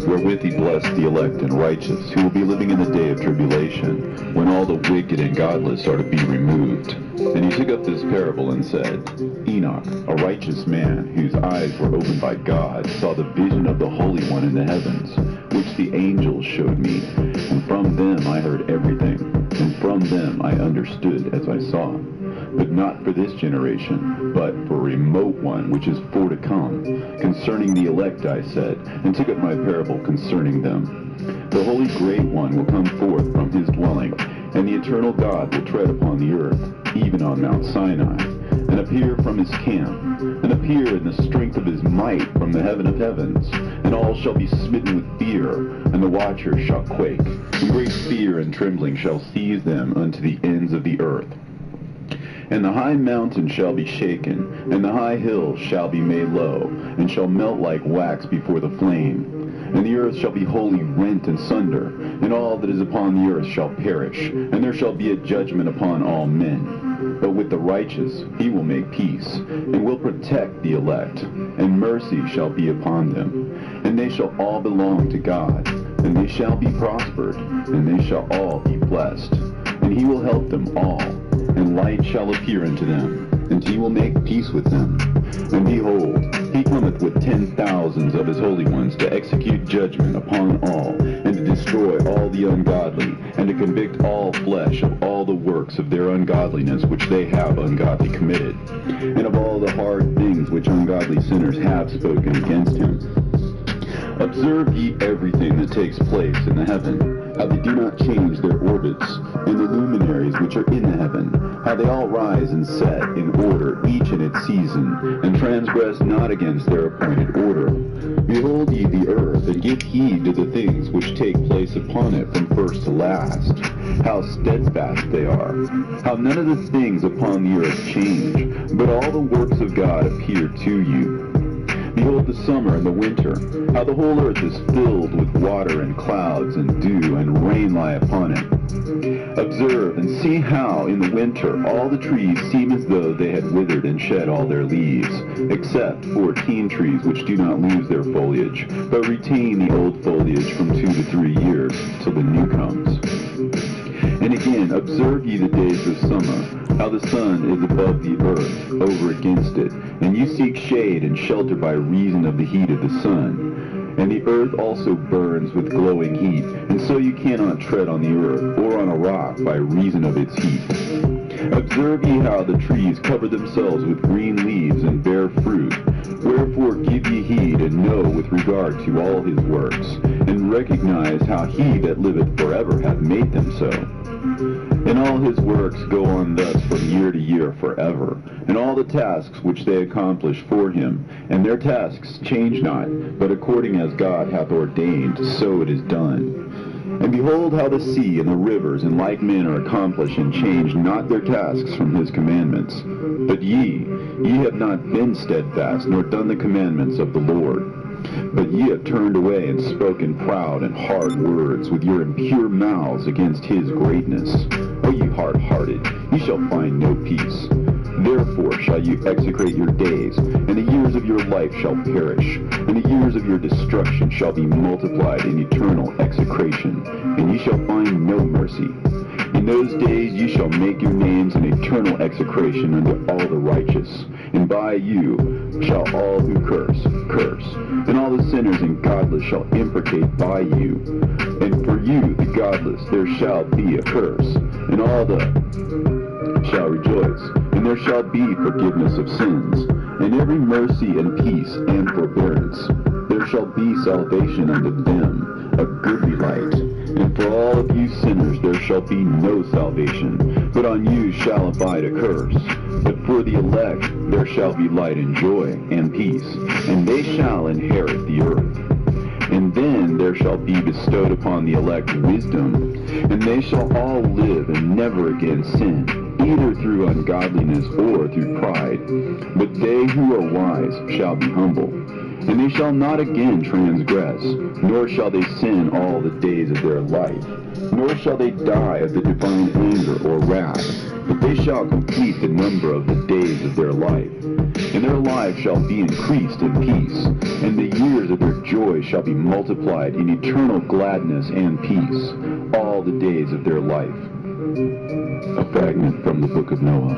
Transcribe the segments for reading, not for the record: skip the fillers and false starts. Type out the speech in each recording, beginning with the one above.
Wherewith he blessed the elect and righteous, who will be living in the day of tribulation, when all the wicked and godless are to be removed. And he took up this parable and said, Enoch, a righteous man, whose eyes were opened by God, saw the vision of the Holy One in the heavens, which the angels showed me. And from them I heard everything, and from them I understood as I saw. But not for this generation, but for a remote one which is for to come. Concerning the elect I said, and took up my parable concerning them. The Holy Great One will come forth from his dwelling, and the eternal God will tread upon the earth, even on Mount Sinai, and appear from his camp, and appear in the strength of his might from the heaven of heavens. And all shall be smitten with fear, and the watchers shall quake, and great fear and trembling shall seize them unto the ends of the earth. And the high mountain shall be shaken, and the high hills shall be made low, and shall melt like wax before the flame. And the earth shall be wholly rent and sunder, and all that is upon the earth shall perish, and there shall be a judgment upon all men. But with the righteous he will make peace, and will protect the elect, and mercy shall be upon them. And they shall all belong to God, and they shall be prospered, and they shall all be blessed. And he will help them all, and light shall appear unto them, and he will make peace with them. And behold, he cometh with 10,000s of his holy ones to execute judgment upon all, and to destroy all the ungodly, and to convict all flesh of all the works of their ungodliness which they have ungodly committed, and of all the hard things which ungodly sinners have spoken against him. Observe ye everything that takes place in the heaven, how they do not change their orbits, and the luminaries which are in the heaven, how they all rise and set in order, each in its season, and transgress not against their appointed order. Behold ye the earth, and give heed to the things which take place upon it from first to last, how steadfast they are, how none of the things upon the earth change, but all the works of God appear to you. Behold the summer and the winter, how the whole earth is filled with water and clouds and dew and rain lie upon it. Observe and see how in the winter all the trees seem as though they had withered and shed all their leaves, except 14 trees which do not lose their foliage, but retain the old foliage from 2 to 3 years, till the new comes. And again, observe ye the days of summer, how the sun is above the earth, over against it, and you seek shade and shelter by reason of the heat of the sun. And the earth also burns with glowing heat, and so you cannot tread on the earth, or on a rock by reason of its heat. Observe ye how the trees cover themselves with green leaves and bear fruit. Wherefore give ye heed, and know with regard to all his works, and recognize how he that liveth forever hath made them so. And all his works go on thus from year to year forever, and all the tasks which they accomplish for him, and their tasks change not, but according as God hath ordained, so it is done. And behold how the sea and the rivers in like manner accomplish and change not their tasks from his commandments. But ye have not been steadfast, nor done the commandments of the Lord. But ye have turned away and spoken proud and hard words with your impure mouths against his greatness. O ye hard-hearted, ye shall find no peace. Therefore shall you execrate your days, and the years of your life shall perish, and the years of your destruction shall be multiplied in eternal execration, and ye shall find no mercy. In those days ye shall make your names an eternal execration unto all the righteous, and by you shall all who curse, and all the sinners and godless shall imprecate by you. And for you, the godless, there shall be a curse, and all the shall rejoice, and there shall be forgiveness of sins, and every mercy and peace and forbearance. There shall be salvation unto them, a goodly light. And for all of you sinners there shall be no salvation, but on you shall abide a curse. But for the elect there shall be light and joy and peace, and they shall shall inherit the earth. And then there shall be bestowed upon the elect wisdom, and they shall all live and never again sin, either through ungodliness or through pride. But they who are wise shall be humble, and they shall not again transgress, nor shall they sin all the days of their life, nor shall they die of the divine anger or wrath, but they shall complete the number of the days of their life. And their life shall be increased in peace, and the years of their joy shall be multiplied in eternal gladness and peace, all the days of their life. A fragment from the book of Noah.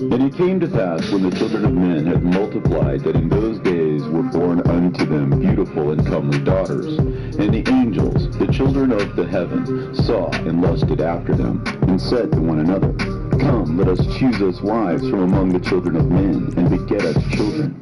And it came to pass, when the children of men had multiplied, that in those days were born unto them beautiful and comely daughters. And the angels, the children of the heaven, saw and lusted after them, and said to one another, Come, let us choose us wives from among the children of men, and beget us children.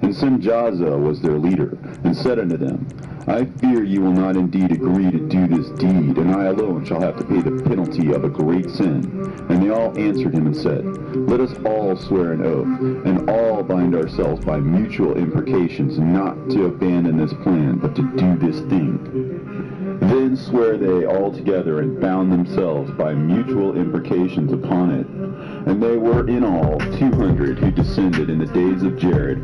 And Simjaza was their leader, and said unto them, I fear you will not indeed agree to do this deed, and I alone shall have to pay the penalty of a great sin. And they all answered him and said, Let us all swear an oath, and all bind ourselves by mutual imprecations, not to abandon this plan, but to do this thing. Then swear they all together, and bound themselves by mutual imprecations upon it. And they were in all 200 who descended in the days of Jared,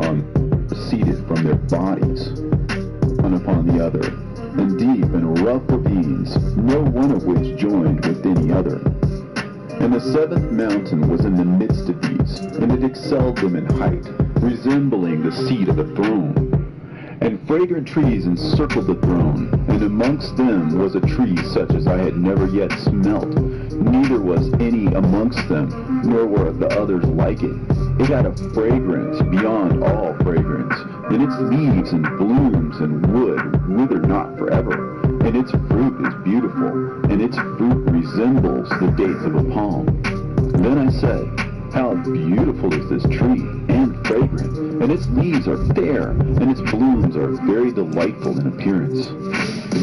proceeded from their bodies, one upon the other, and deep and rough ravines, no one of which joined with any other. And the seventh mountain was in the midst of these, and it excelled them in height, resembling the seat of a throne. And fragrant trees encircled the throne, and amongst them was a tree such as I had never yet smelt, neither was any amongst them, nor were the others like it. It had a fragrance beyond all fragrance, and its leaves and blooms and wood wither not forever, and its fruit is beautiful, and its fruit resembles the dates of a palm. Then I said, How beautiful is this tree, and fragrant, and its leaves are fair, and its blooms are very delightful in appearance.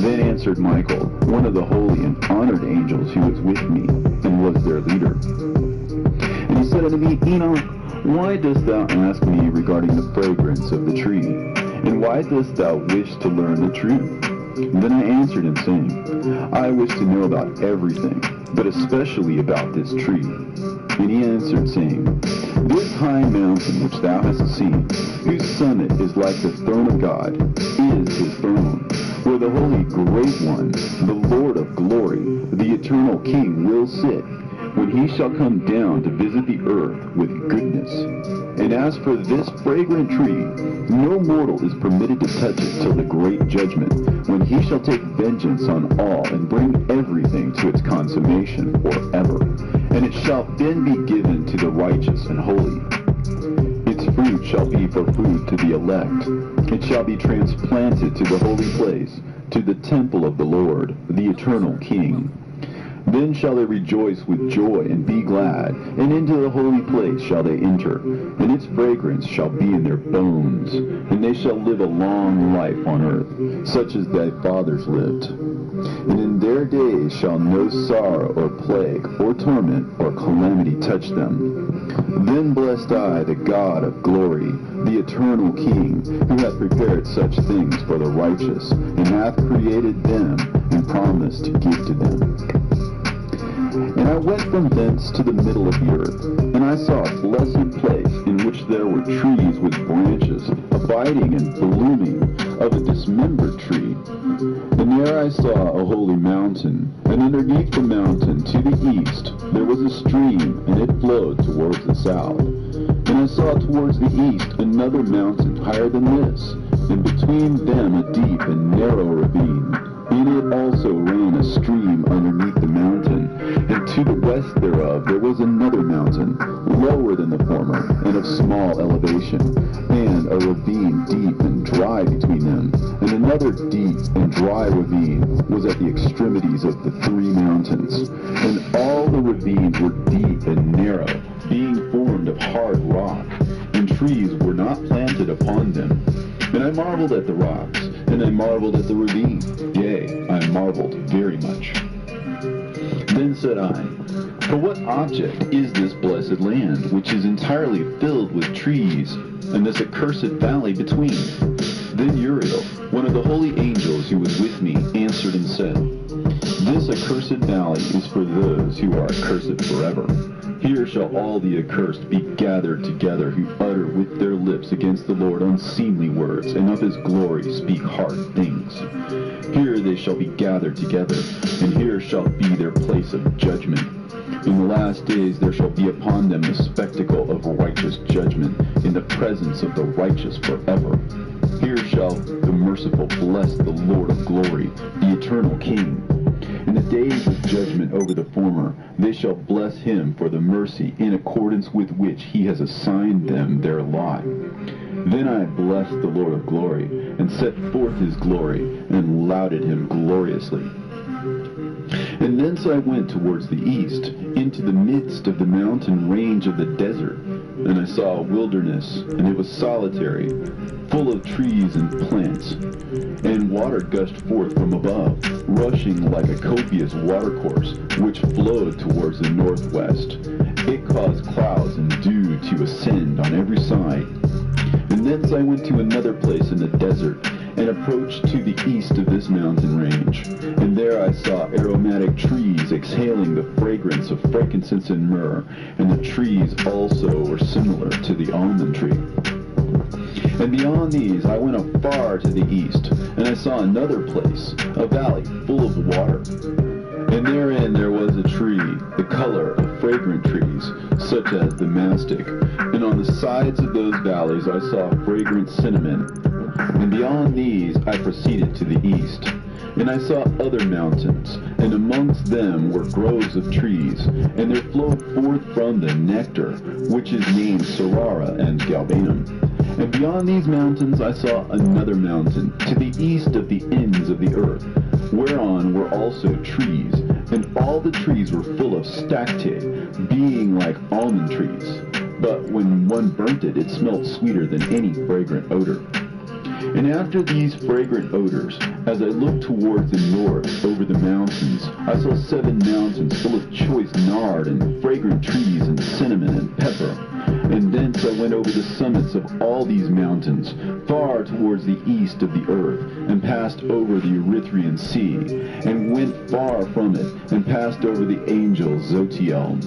Then answered Michael, one of the holy and honored angels who was with me, and was their leader. And he said unto me, Enoch, why dost thou ask me regarding the fragrance of the tree? And why dost thou wish to learn the truth? And then I answered him, saying, I wish to know about everything, but especially about this tree. And he answered, saying, This high mountain which thou hast seen, whose summit is like the throne of God, is his throne, where the Holy Great One, the Lord of glory, the eternal King, will sit, when he shall come down to visit the earth with goodness. And as for this fragrant tree, no mortal is permitted to touch it till the great judgment, when he shall take vengeance on all and bring everything to its consummation forever. And it shall then be given to the righteous and holy. Its fruit shall be for food to the elect. It shall be transplanted to the holy place, to the temple of the Lord, the eternal King. Then shall they rejoice with joy and be glad, and into the holy place shall they enter, and its fragrance shall be in their bones, and they shall live a long life on earth, such as thy fathers lived. And in their days shall no sorrow or plague or torment or calamity touch them. Then blessed I the God of glory, the eternal King, who hath prepared such things for the righteous, and hath created them, and promised to give to them. And I went from thence to the middle of the earth, and I saw a blessed place in which there were trees with branches, abiding and blooming, of a dismembered tree. And there I saw a holy mountain, and underneath the mountain to the east there was a stream, and it flowed towards the south. And I saw towards the east another mountain higher than this, and between them a deep and narrow ravine. In it also ran a stream underneath the mountain, and to the west thereof there was another mountain, lower than the former, and of small elevation, and a ravine deep and dry between them, and another deep and dry ravine was at the extremities of the three mountains. And all the ravines were deep and narrow, being formed of hard rock, and trees were not planted upon them. And I marveled at the rocks, and I marveled at the ravine, yea, I marveled very much. Then said I, For what object is this blessed land, which is entirely filled with trees, and this accursed valley between? Then Uriel, one of the holy angels who was with me, answered and said, This accursed valley is for those who are accursed forever. Here shall all the accursed be gathered together who utter with their lips against the Lord unseemly words, and of his glory speak hard things. Here they shall be gathered together, and here shall be their place of judgment. In the last days there shall be upon them the spectacle of righteous judgment, in the presence of the righteous forever. Here shall the merciful bless the Lord of glory, the eternal King. In the days of judgment over the former, they shall bless him for the mercy in accordance with which he has assigned them their lot. Then I blessed the Lord of glory, and set forth his glory, and lauded him gloriously. And thence I went towards the east, into the midst of the mountain range of the desert, and I saw a wilderness, and it was solitary, full of trees and plants, and water gushed forth from above, rushing like a copious watercourse, which flowed towards the northwest. It caused clouds and dew to ascend on every side. And thence I went to another place in the desert, and approached to the east of this mountain range. And there I saw aromatic trees exhaling the fragrance of frankincense and myrrh, and the trees also were similar to the almond tree. And beyond these I went afar to the east, and I saw another place, a valley full of water. And therein there was a tree, the color of fragrant trees, such as the mastic. And on the sides of those valleys I saw fragrant cinnamon. And beyond these I proceeded to the east. And I saw other mountains, and amongst them were groves of trees, and there flowed forth from them nectar, which is named Sarara and Galbanum. And beyond these mountains I saw another mountain, to the east of the ends of the earth, whereon were also trees, and all the trees were full of stacte, being like almond trees. But when one burnt it, it smelt sweeter than any fragrant odor. And after these fragrant odors, as I looked towards the north over the mountains, I saw 7 mountains full of choice nard and fragrant trees and cinnamon and pepper. And thence I went over the summits of all these mountains, far towards the east of the earth, and passed over the Erythraean Sea, and went far from it, and passed over the angel Zotiel.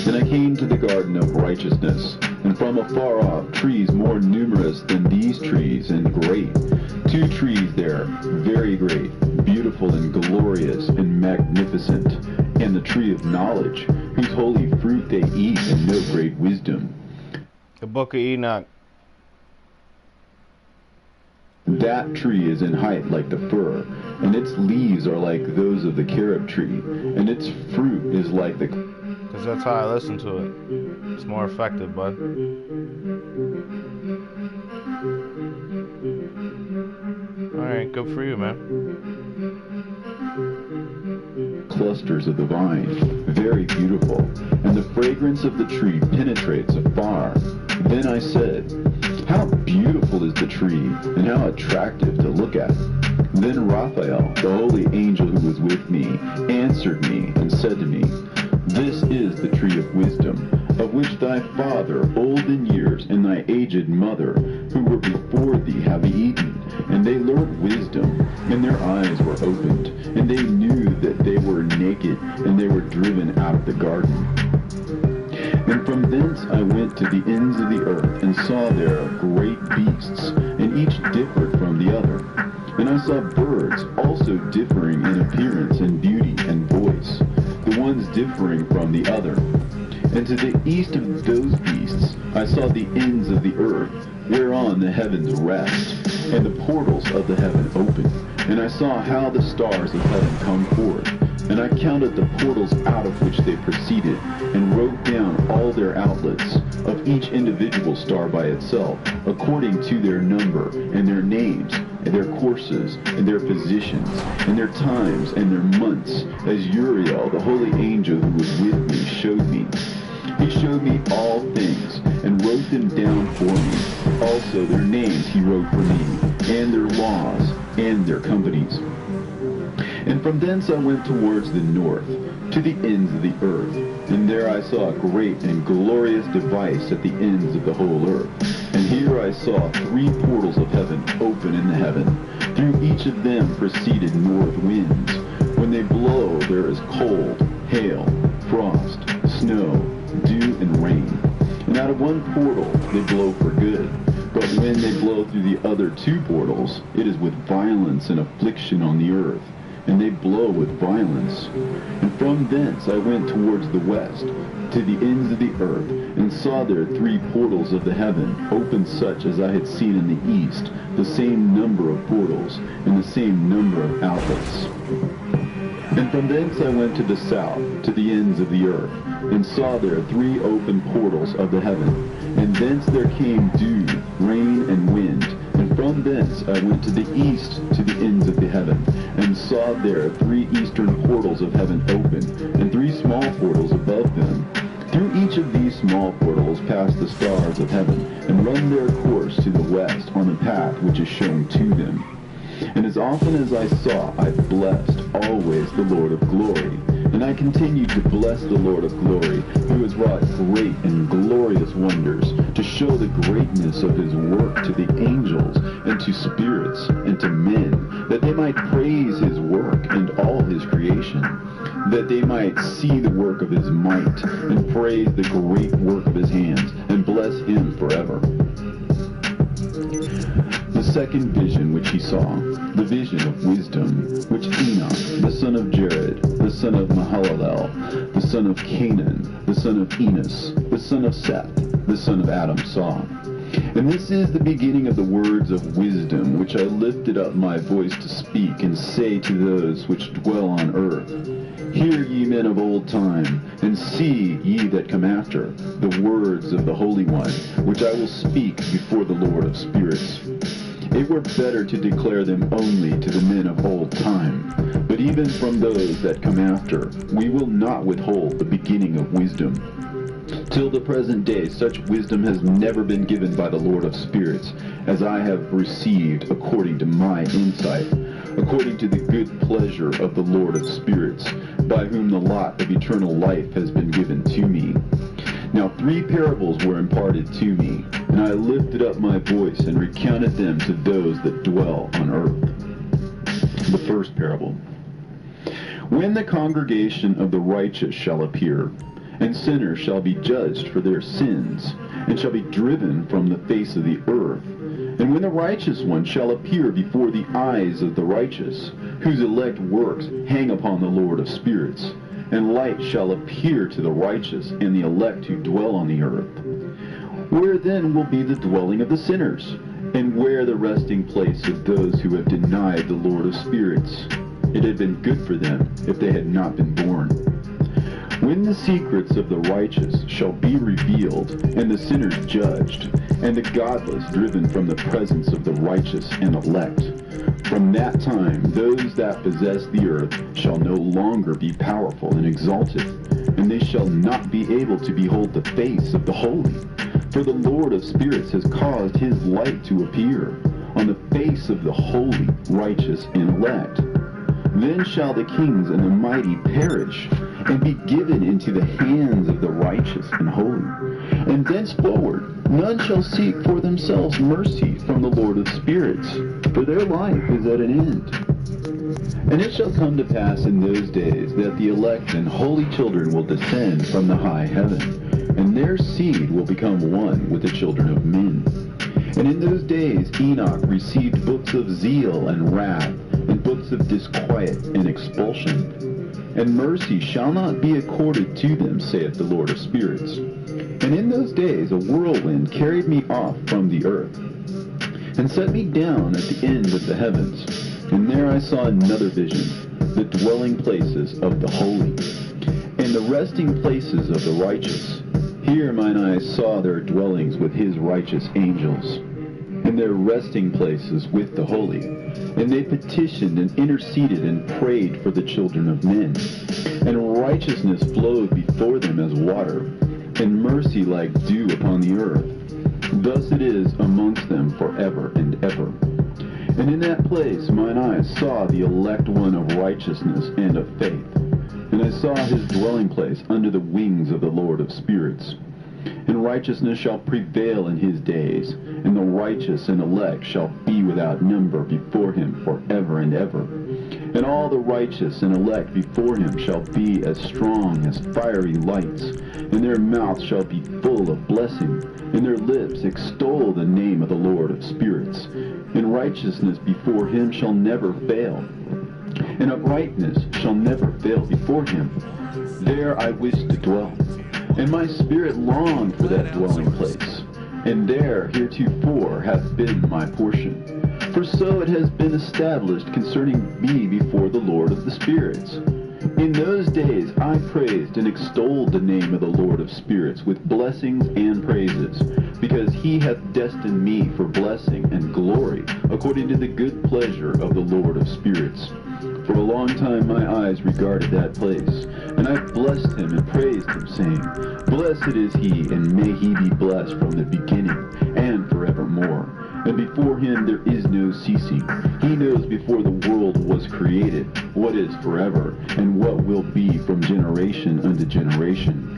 Then I came to the garden of righteousness, and from afar off trees more numerous than these trees, and great. 2 trees there, very great, beautiful and glorious and magnificent, and the tree of knowledge, whose holy fruit they eat, and know great wisdom. The book of Enoch. That tree is in height like the fir, and its leaves are like those of the carob tree, and its fruit is like the... Because that's how I listen to it. It's more effective, bud. Alright, good for you, man. Clusters of the vine, very beautiful, and the fragrance of the tree penetrates afar. Then I said, How beautiful is the tree, and how attractive to look at. Then Raphael, the holy angel who was with me, answered me and said to me, This is the tree of wisdom, of which thy father, old in years, and thy aged mother, who were before thee, have eaten. And they learned wisdom, and their eyes were opened, and they knew that they were naked, and they were driven out of the garden. And from thence I went to the ends of the earth, and saw there great beasts, and each differed from the other. And I saw birds also differing in appearance and beauty and voice, the ones differing from the other. And to the east of those beasts I saw the ends of the earth, whereon the heavens rest, and the portals of the heaven open. And I saw how the stars of heaven come forth. And I counted the portals out of which they proceeded, and wrote down all their outlets, of each individual star by itself, according to their number, and their names, and their courses, and their positions, and their times, and their months, as Uriel, the holy angel who was with me, showed me. He showed me all things, and wrote them down for me. Also their names he wrote for me, and their laws, and their companies. And from thence I went towards the north, to the ends of the earth. And there I saw a great and glorious device at the ends of the whole earth. And here I saw 3 portals of heaven open in the heaven. Through each of them proceeded north winds. When they blow, there is cold, hail, frost, snow, dew, and rain. And out of one portal they blow for good. But when they blow through the other 2 portals, it is with violence and affliction on the earth. And they blow with violence. And from thence I went towards the west, to the ends of the earth, and saw there 3 portals of the heaven, open such as I had seen in the east, the same number of portals, and the same number of outlets. And from thence I went to the south, to the ends of the earth, and saw there 3 open portals of the heaven. And thence there came dew, rain, and wind. And from thence I went to the east, to the ends of the heaven, and saw there 3 eastern portals of heaven open, and 3 small portals above them. Through each of these small portals pass the stars of heaven, and run their course to the west on the path which is shown to them. And as often as I saw, I blessed always the Lord of glory. And I continued to bless the Lord of glory, who has wrought great and glorious wonders, to show the greatness of his work to the angels, and to spirits, and to men, that they might praise his work and all his creation, that they might see the work of his might, and praise the great work of his hands, and bless him forever. The second vision which he saw, the vision of wisdom, which Enoch, the son of Jared, the son of Mahalalel, the son of Canaan, the son of Enos, the son of Seth, the son of Adam saw. And this is the beginning of the words of wisdom, which I lifted up my voice to speak, and say to those which dwell on earth, Hear ye men of old time, and see ye that come after, the words of the Holy One, which I will speak before the Lord of spirits. It were better to declare them only to the men of old time. But even from those that come after, we will not withhold the beginning of wisdom. Till the present day, such wisdom has never been given by the Lord of spirits, as I have received according to my insight, according to the good pleasure of the Lord of spirits, by whom the lot of eternal life has been given to me. Now 3 parables were imparted to me, and I lifted up my voice and recounted them to those that dwell on earth. The first parable. When the congregation of the righteous shall appear, and sinners shall be judged for their sins, and shall be driven from the face of the earth, and when the righteous one shall appear before the eyes of the righteous, whose elect works hang upon the Lord of spirits, and light shall appear to the righteous and the elect who dwell on the earth. Where then will be the dwelling of the sinners? And where the resting place of those who have denied the Lord of spirits? It had been good for them if they had not been born. When the secrets of the righteous shall be revealed, and the sinners judged, and the godless driven from the presence of the righteous and elect, from that time those that possess the earth shall no longer be powerful and exalted, and they shall not be able to behold the face of the holy. For the Lord of spirits has caused his light to appear on the face of the holy, righteous, and elect. Then shall the kings and the mighty perish, and be given into the hands of the righteous and holy. And thenceforward none shall seek for themselves mercy from the Lord of spirits, for their life is at an end. And it shall come to pass in those days that the elect and holy children will descend from the high heaven, and their seed will become one with the children of men. And in those days Enoch received books of zeal and wrath, and books of disquiet and expulsion. And mercy shall not be accorded to them, saith the Lord of spirits. And in those days a whirlwind carried me off from the earth, and set me down at the end of the heavens. And there I saw another vision, the dwelling places of the holy, and the resting places of the righteous. Here mine eyes saw their dwellings with his righteous angels, and their resting places with the holy. And they petitioned and interceded and prayed for the children of men. And righteousness flowed before them as water, and mercy like dew upon the earth. Thus it is amongst them forever and ever. And in that place mine eyes saw the elect one of righteousness and of faith. And I saw his dwelling place under the wings of the Lord of spirits. And righteousness shall prevail in his days, and the righteous and elect shall be without number before him forever and ever. And all the righteous and elect before him shall be as strong as fiery lights, and their mouth shall be full of blessing, and their lips extol the name of the Lord of spirits. And righteousness before him shall never fail, and uprightness shall never fail before him. There I wish to dwell, and my spirit longed for that dwelling place, and there heretofore hath been my portion. For so it has been established concerning me before the Lord of the spirits. In those days I praised and extolled the name of the Lord of spirits with blessings and praises, because he hath destined me for blessing and glory, according to the good pleasure of the Lord of spirits. For a long time my eyes regarded that place, and I blessed him and praised him, saying, Blessed is he, and may he be blessed from the beginning and forevermore. And before him there is no ceasing. He knows before the world was created what is forever, and what will be from generation unto generation.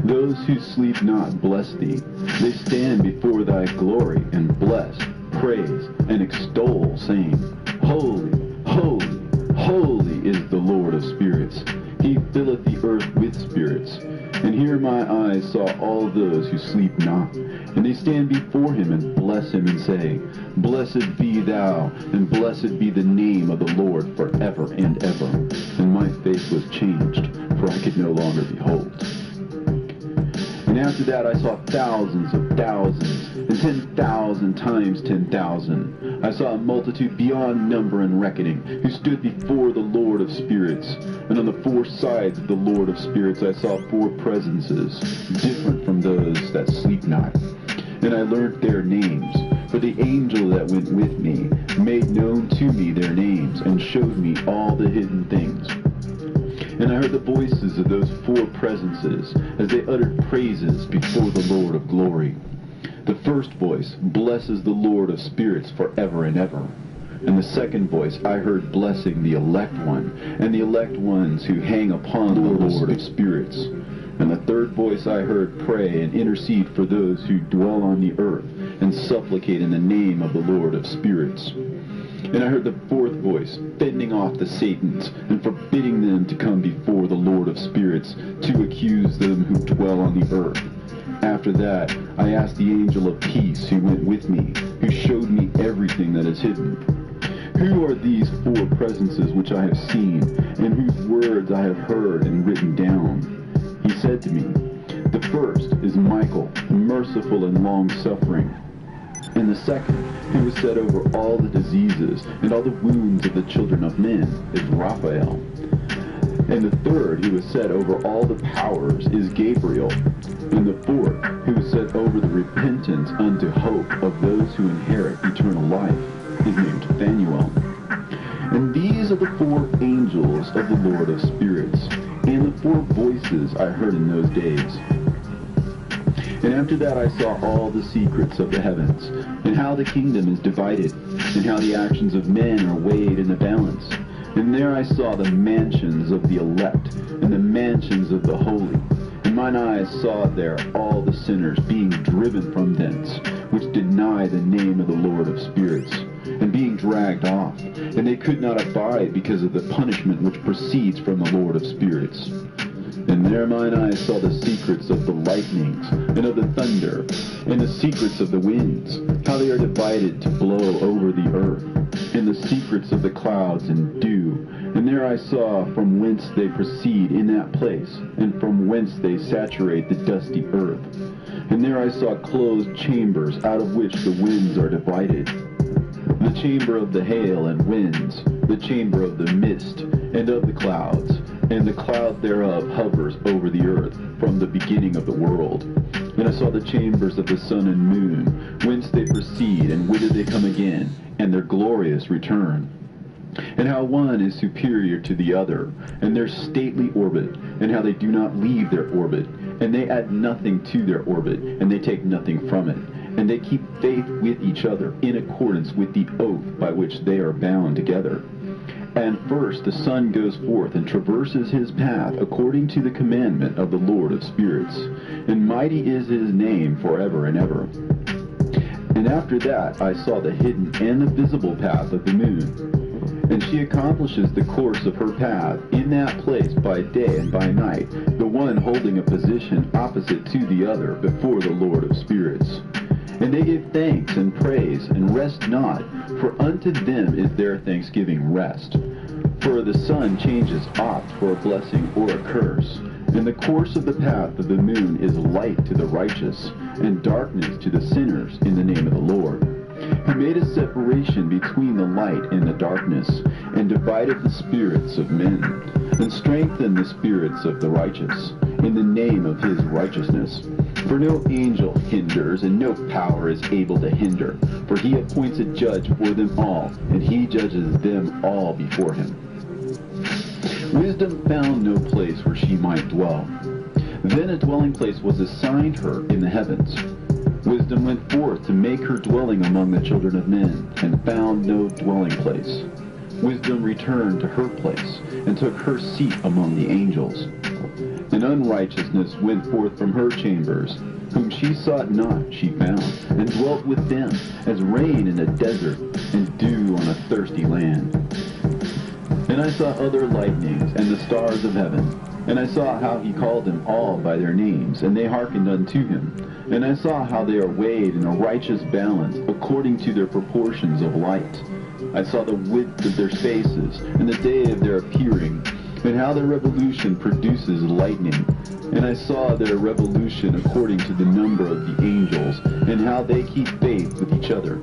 Those who sleep not bless thee. They stand before thy glory, and bless, praise, and extol, saying, Holy, holy, holy is the Lord of spirits. He filleth the earth with spirits. And here my eyes saw all those who sleep not, and they stand before him and bless him and say, Blessed be thou, and blessed be the name of the Lord forever and ever. And my face was changed, for I could no longer behold. And after that I saw thousands of thousands, and 10,000 times 10,000. I saw a multitude beyond number and reckoning, who stood before the Lord of spirits. And on the four sides of the Lord of spirits I saw four presences, different from those that sleep not. And I learnt their names, for the angel that went with me made known to me their names, and showed me all the hidden things. And I heard the voices of those four presences, as they uttered praises before the Lord of glory. The first voice blesses the Lord of spirits forever and ever. And the second voice I heard blessing the elect one, and the elect ones who hang upon the Lord of spirits. And the third voice I heard pray and intercede for those who dwell on the earth, and supplicate in the name of the Lord of spirits. And I heard the fourth voice fending off the Satans, and forbidding them to come before the Lord of spirits, to accuse them who dwell on the earth. After that, I asked the angel of peace who went with me, who showed me everything that is hidden. Who are these four presences which I have seen, and whose words I have heard and written down? He said to me, The first is Michael, merciful and long-suffering. And the second, who was set over all the diseases and all the wounds of the children of men, is Raphael. And the third, who was set over all the powers, is Gabriel. And the fourth, who was set over the repentance unto hope of those who inherit eternal life, is named Phanuel. And these are the four angels of the Lord of spirits, and the four voices I heard in those days. And after that I saw all the secrets of the heavens, and how the kingdom is divided, and how the actions of men are weighed in a balance. And there I saw the mansions of the elect, and the mansions of the holy. And mine eyes saw there all the sinners being driven from thence, which deny the name of the Lord of spirits, and being dragged off. And they could not abide because of the punishment which proceeds from the Lord of spirits. And there mine eyes saw the secrets of the lightnings, and of the thunder, and the secrets of the winds, how they are divided to blow over the earth, and the secrets of the clouds and dew. And there I saw from whence they proceed in that place, and from whence they saturate the dusty earth. And there I saw closed chambers, out of which the winds are divided. The chamber of the hail and winds, the chamber of the mist, and of the clouds. And the cloud thereof hovers over the earth from the beginning of the world. And I saw the chambers of the sun and moon, whence they proceed, and whither they come again, and their glorious return. And how one is superior to the other, and their stately orbit, and how they do not leave their orbit, and they add nothing to their orbit, and they take nothing from it. And they keep faith with each other, in accordance with the oath by which they are bound together. And first the Son goes forth and traverses his path according to the commandment of the Lord of spirits, and mighty is his name forever and ever. And after that I saw the hidden and the visible path of the moon, and she accomplishes the course of her path in that place by day and by night, the one holding a position opposite to the other before the Lord of spirits. And they give thanks and praise, and rest not, for unto them is their thanksgiving rest. For the sun changes oft for a blessing or a curse, and the course of the path of the moon is light to the righteous, and darkness to the sinners in the name of the Lord, who made a separation between the light and the darkness, and divided the spirits of men, and strengthened the spirits of the righteous, in the name of his righteousness. For no angel hinders, and no power is able to hinder. For he appoints a judge for them all, and he judges them all before him. Wisdom found no place where she might dwell. Then a dwelling place was assigned her in the heavens. Wisdom went forth to make her dwelling among the children of men, and found no dwelling place. Wisdom returned to her place, and took her seat among the angels. And unrighteousness went forth from her chambers, whom she sought not she found, and dwelt with them, as rain in a desert, and dew on a thirsty land. And I saw other lightnings, and the stars of heaven, and I saw how he called them all by their names, and they hearkened unto him. And I saw how they are weighed in a righteous balance, according to their proportions of light. I saw the width of their spaces, and the day of their appearing, and how their revolution produces lightning. And I saw their revolution according to the number of the angels, and how they keep faith with each other.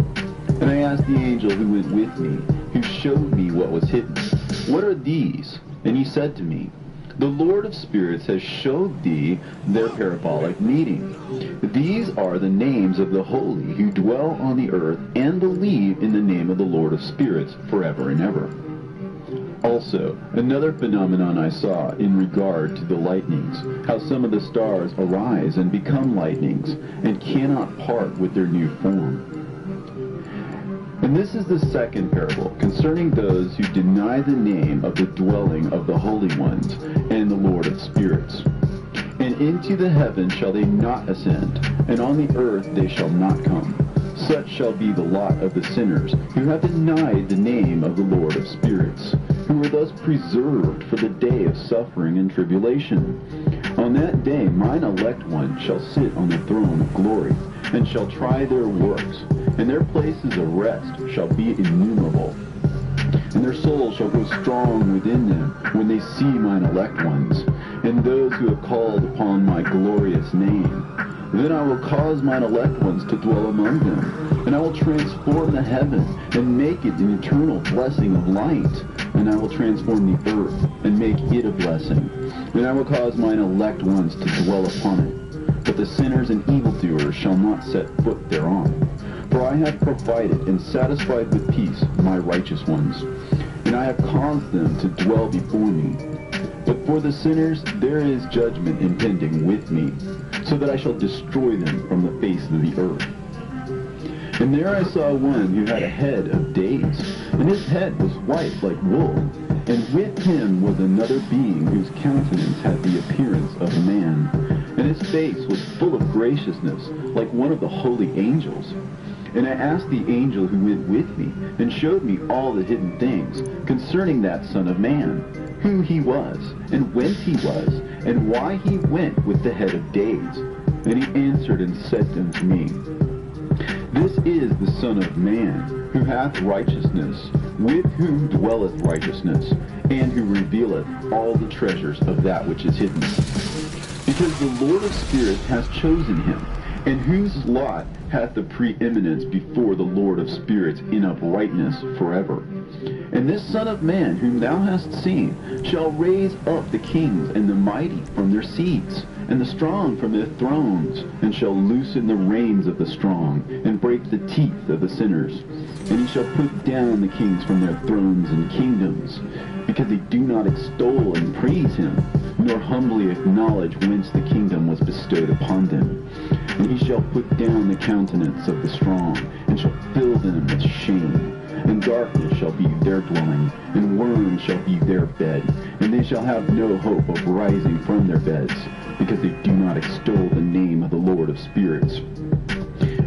And I asked the angel who went with me, who showed me what was hidden, "What are these?" And he said to me, "The Lord of spirits has showed thee their parabolic meeting. These are the names of the holy who dwell on the earth and believe in the name of the Lord of spirits forever and ever." Also, another phenomenon I saw in regard to the lightnings, how some of the stars arise and become lightnings, and cannot part with their new form. And this is the second parable, concerning those who deny the name of the dwelling of the holy ones and the Lord of spirits. And into the heaven shall they not ascend, and on the earth they shall not come. Such shall be the lot of the sinners who have denied the name of the Lord of spirits, who are thus preserved for the day of suffering and tribulation. On that day mine elect one shall sit on the throne of glory, and shall try their works, and their places of rest shall be innumerable. And their souls shall grow strong within them when they see mine elect ones, and those who have called upon my glorious name. Then I will cause mine elect ones to dwell among them, and I will transform the heaven, and make it an eternal blessing of light. And I will transform the earth, and make it a blessing. And I will cause mine elect ones to dwell upon it. But the sinners and evildoers shall not set foot thereon. For I have provided and satisfied with peace my righteous ones, and I have caused them to dwell before me. But for the sinners there is judgment impending with me, so that I shall destroy them from the face of the earth. And there I saw one who had a head of days, and his head was white like wool, and with him was another being whose countenance had the appearance of a man, and his face was full of graciousness, like one of the holy angels. And I asked the angel who went with me, and showed me all the hidden things concerning that Son of Man, who he was, and whence he was, and why he went with the head of days. And he answered and said unto me, "This is the Son of Man, who hath righteousness, with whom dwelleth righteousness, and who revealeth all the treasures of that which is hidden. Because the Lord of spirits hath chosen him, and whose lot hath the preeminence before the Lord of spirits in uprightness forever. And this Son of Man, whom thou hast seen, shall raise up the kings and the mighty from their seats, and the strong from their thrones, and shall loosen the reins of the strong, and break the teeth of the sinners. And he shall put down the kings from their thrones and kingdoms, because they do not extol and praise him, nor humbly acknowledge whence the kingdom was bestowed upon them. And he shall put down the countenance of the strong, and shall fill them with shame, and darkness shall be their dwelling, and worms shall be their bed, and they shall have no hope of rising from their beds, because they do not extol the name of the Lord of spirits.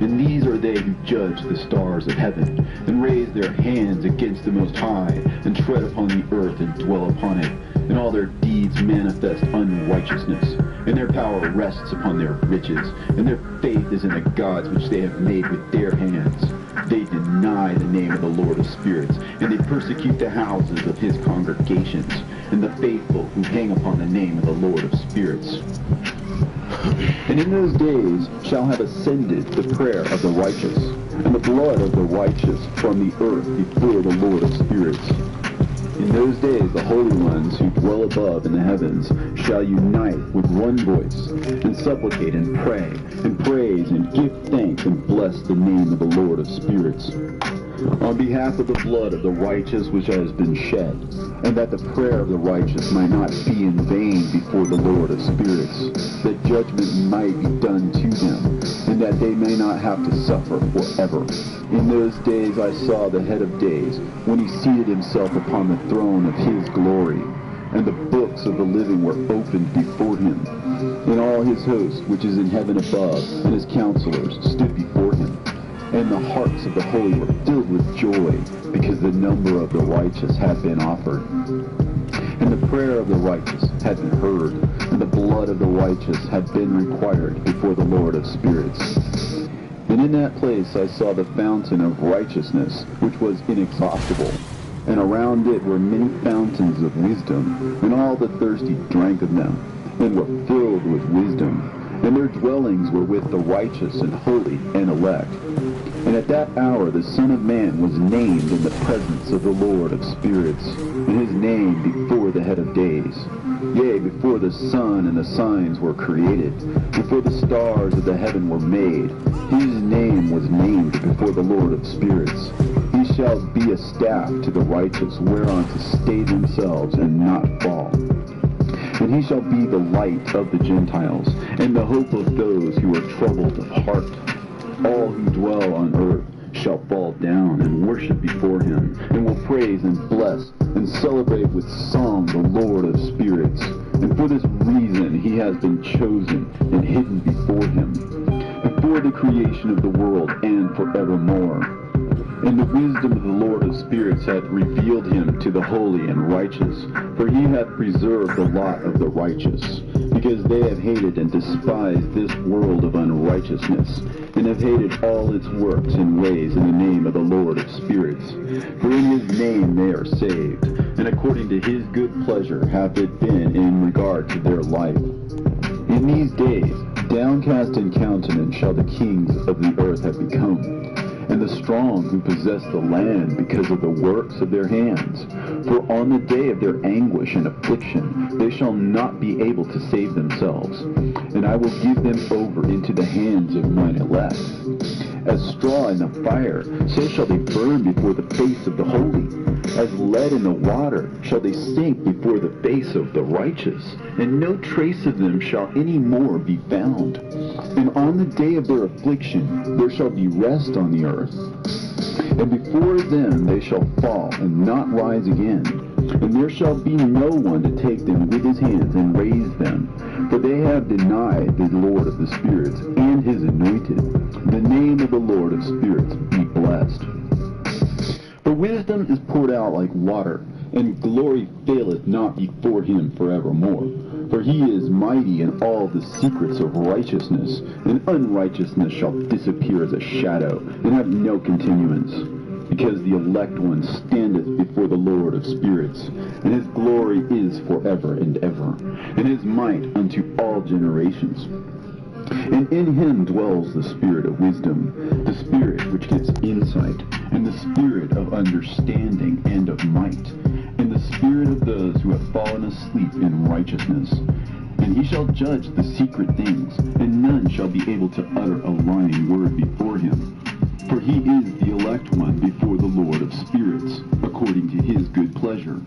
And these are they who judge the stars of heaven, and raise their hands against the Most High, and tread upon the earth and dwell upon it, and all their deeds manifest unrighteousness, and their power rests upon their riches, and their faith is in the gods which they have made with their hands. They deny the name of the Lord of spirits, and they persecute the houses of his congregations, and the faithful who hang upon the name of the Lord of spirits. And in those days shall have ascended the prayer of the righteous, and the blood of the righteous from the earth before the Lord of spirits. In those days the holy ones who dwell above in the heavens shall unite with one voice, and supplicate and pray, and praise and give thanks and bless the name of the Lord of spirits, on behalf of the blood of the righteous which has been shed, and that the prayer of the righteous might not be in vain before the Lord of spirits, that judgment might be done to them, and that they may not have to suffer forever. In those days I saw the head of days, when he seated himself upon the throne of his glory, and the books of the living were opened before him, and all his host which is in heaven above, and his counselors stood before him. And the hearts of the holy were filled with joy, because the number of the righteous had been offered. And the prayer of the righteous had been heard, and the blood of the righteous had been required before the Lord of spirits. And in that place I saw the fountain of righteousness, which was inexhaustible, and around it were many fountains of wisdom, and all the thirsty drank of them, and were filled with wisdom. And their dwellings were with the righteous and holy and elect. And at that hour the Son of Man was named in the presence of the Lord of spirits, and his name before the head of days. Yea, before the sun and the signs were created, before the stars of the heaven were made, his name was named before the Lord of spirits. He shall be a staff to the righteous, whereon to stay themselves and not fall. And he shall be the light of the Gentiles, and the hope of those who are troubled of heart. All who dwell on earth shall fall down and worship before him, and will praise and bless and celebrate with song the Lord of spirits. And for this reason he has been chosen and hidden before him, before the creation of the world and forevermore. And the wisdom of the Lord of spirits hath revealed him to the holy and righteous, for he hath preserved the lot of the righteous, because they have hated and despised this world of unrighteousness, and have hated all its works and ways in the name of the Lord of spirits. For in his name they are saved, and according to his good pleasure hath it been in regard to their life. In these days, downcast in countenance shall the kings of the earth have become, and the strong who possess the land because of the works of their hands. For on the day of their anguish and affliction they shall not be able to save themselves, and I will give them over into the hands of mine elect. As straw in the fire, so shall they burn before the face of the holy. As lead in the water shall they sink before the face of the righteous, and no trace of them shall any more be found. And on the day of their affliction there shall be rest on the earth. And before them they shall fall and not rise again. And there shall be no one to take them with his hands and raise them. For they have denied the Lord of the spirits and his anointed. The name of the Lord of spirits be blessed. For wisdom is poured out like water, and glory faileth not before him forevermore. For he is mighty in all the secrets of righteousness, and unrighteousness shall disappear as a shadow, and have no continuance. Because the elect one standeth before the Lord of spirits, and his glory is forever and ever, and his might unto all generations. And in him dwells the spirit of wisdom, the spirit which gives insight, and the spirit of understanding and of might, and the spirit of those who have fallen asleep in righteousness. And he shall judge the secret things, and none shall be able to utter a lying word before him. For he is the elect one before the Lord of spirits, according to his good pleasure.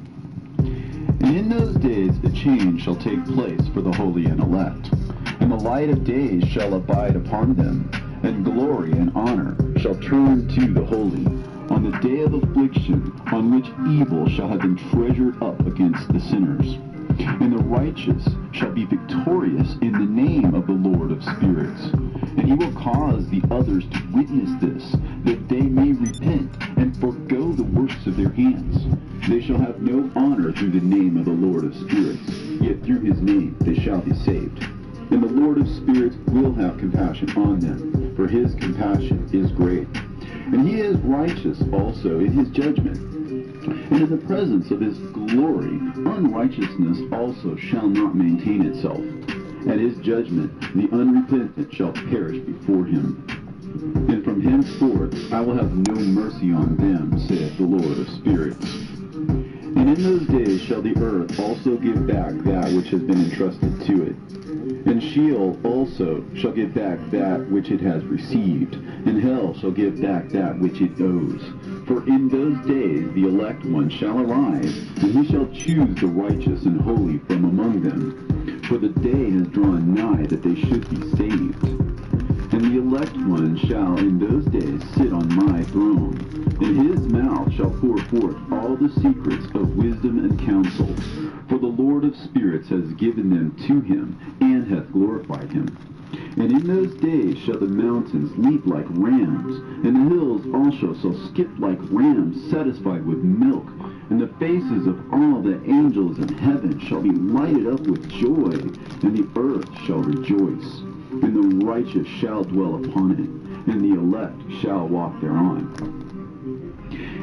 And in those days a change shall take place for the holy and elect, and the light of days shall abide upon them, and glory and honor shall turn to the holy. on the day of affliction, on which evil shall have been treasured up against the sinners. And the righteous shall be victorious in the name of the Lord of spirits. And he will cause the others to witness this, that they may repent and forego the works of their hands. They shall have no honor through the name of the Lord of spirits, yet through his name they shall be saved. And the Lord of spirits will have compassion on them, for his compassion is great. And he is righteous also in his judgment. And in the presence of his glory, unrighteousness also shall not maintain itself. At his judgment, the unrepentant shall perish before him. And from henceforth I will have no mercy on them, saith the Lord of spirits. And in those days shall the earth also give back that which has been entrusted to it. And Sheol also shall give back that which it has received, and hell shall give back that which it owes. For in those days the elect one shall arise, and he shall choose the righteous and holy from among them. For the day has drawn nigh that they should be saved. And the elect one shall in those days sit on my throne, and his mouth shall pour forth all the secrets of wisdom and counsel. For the Lord of spirits has given them to him, and hath glorified him. And in those days shall the mountains leap like rams, and the hills also shall skip like rams satisfied with milk. And the faces of all the angels in heaven shall be lighted up with joy, and the earth shall rejoice. And the righteous shall dwell upon it, and the elect shall walk thereon.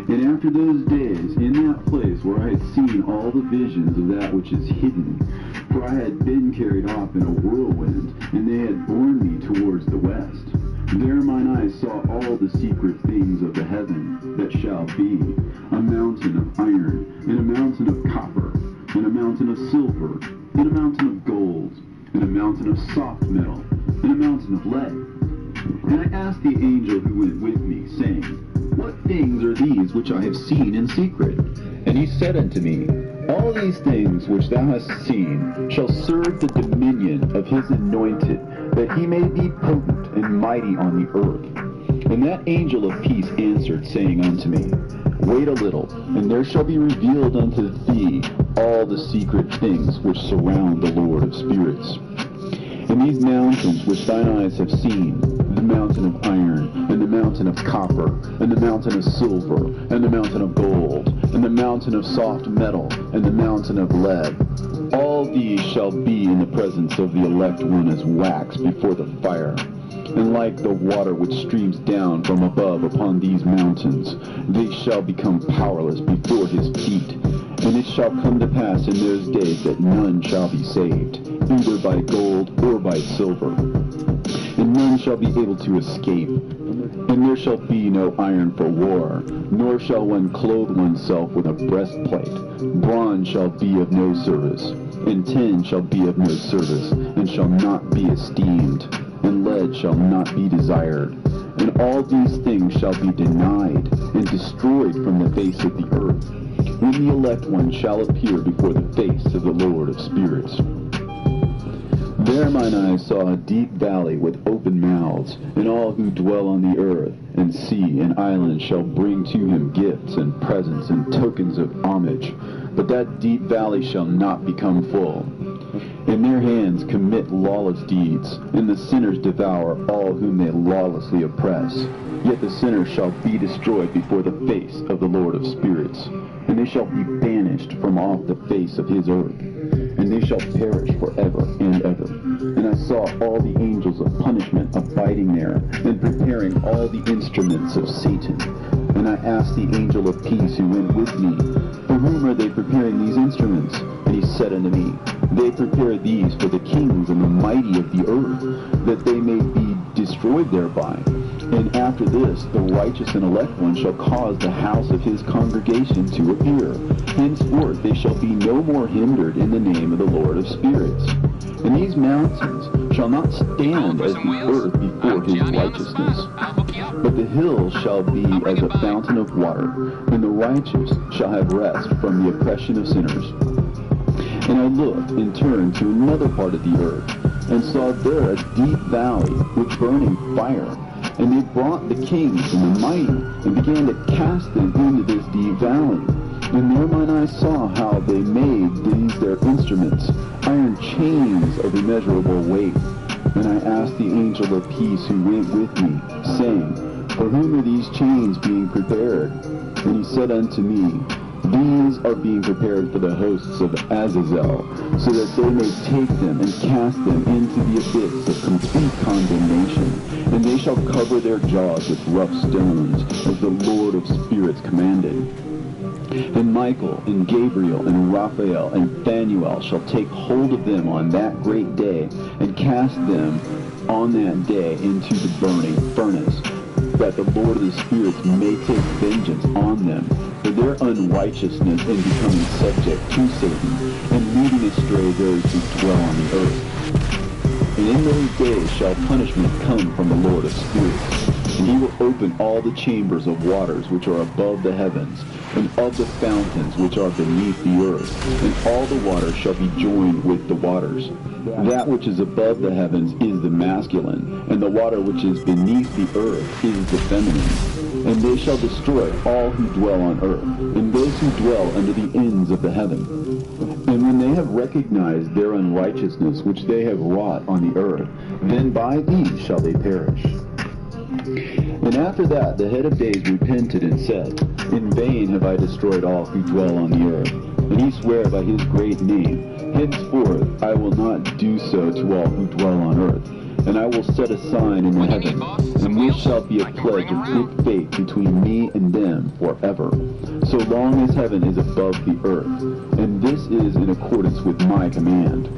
And after those days, in that place where I had seen all the visions of that which is hidden, for I had been carried off in a whirlwind, and they had borne me towards the west, there mine eyes saw all the secret things of the heaven that shall be, a mountain of iron, and a mountain of copper, and a mountain of silver, and a mountain of gold, and a mountain of soft metal, and a mountain of lead. And I asked the angel who went with me, saying, What things are these which I have seen in secret? And he said unto me, All these things which thou hast seen shall serve the dominion of his anointed, that he may be potent and mighty on the earth. And that angel of peace answered, saying unto me, Wait a little, and there shall be revealed unto thee all the secret things which surround the Lord of spirits. And these mountains which thine eyes have seen, the mountain of iron, and the mountain of copper, and the mountain of silver, and the mountain of gold, and the mountain of soft metal, and the mountain of lead, all these shall be in the presence of the elect one as wax before the fire. And like the water which streams down from above upon these mountains, they shall become powerless before his feet. And it shall come to pass in those days that none shall be saved, either by gold or by silver. And none shall be able to escape. And there shall be no iron for war, nor shall one clothe oneself with a breastplate. Bronze shall be of no service, and tin shall be of no service, and shall not be esteemed, and lead shall not be desired. And all these things shall be denied, and destroyed from the face of the earth, when the elect one shall appear before the face of the Lord of spirits. There mine eyes saw a deep valley with open mouths, and all who dwell on the earth, and sea, and islands shall bring to him gifts, and presents, and tokens of homage. But that deep valley shall not become full. And their hands commit lawless deeds, and the sinners devour all whom they lawlessly oppress. Yet the sinners shall be destroyed before the face of the Lord of spirits, and they shall be banished from off the face of his earth, and they shall perish forever and ever. And I saw all the angels of punishment abiding there, and preparing all the instruments of Satan. And I asked the angel of peace who went with me, For whom are they preparing these instruments? And he said unto me, They prepare these for the kings and the mighty of the earth, that they may be destroyed thereby. And after this, the righteous and elect one shall cause the house of his congregation to appear. Henceforth they shall be no more hindered in the name of the Lord of spirits. And these mountains shall not stand as the earth before his righteousness, but the hills shall be as a fountain of water, and the righteous shall have rest from the oppression of sinners. And I looked and turned to another part of the earth, and saw there a deep valley with burning fire, And they brought the kings and the mighty, and began to cast them into this deep valley. And there mine eyes saw how they made these their instruments, iron chains of immeasurable weight. And I asked the angel of peace who went with me, saying, For whom are these chains being prepared? And he said unto me, These are being prepared for the hosts of Azazel, so that they may take them and cast them into the abyss of complete condemnation. And they shall cover their jaws with rough stones, as the Lord of spirits commanded. And Michael, and Gabriel, and Raphael, and Phanuel shall take hold of them on that great day, and cast them on that day into the burning furnace, that the Lord of the spirits may take vengeance on them for their unrighteousness in becoming subject to Satan, and leading astray those who dwell on the earth. And in those days shall punishment come from the Lord of spirits, and he will open all the chambers of waters which are above the heavens, and of the fountains which are beneath the earth, and all the waters shall be joined with the waters. That which is above the heavens is the masculine, and the water which is beneath the earth is the feminine. And they shall destroy all who dwell on earth, and those who dwell under the ends of the heaven. And when they have recognized their unrighteousness which they have wrought on the earth, then by these shall they perish. And after that the head of days repented and said, In vain have I destroyed all who dwell on the earth. And he sware by his great name, Henceforth I will not do so to all who dwell on earth. And I will set a sign in the heaven, and this shall be a pledge of good faith between me and them forever, so long as heaven is above the earth. And this is in accordance with my command.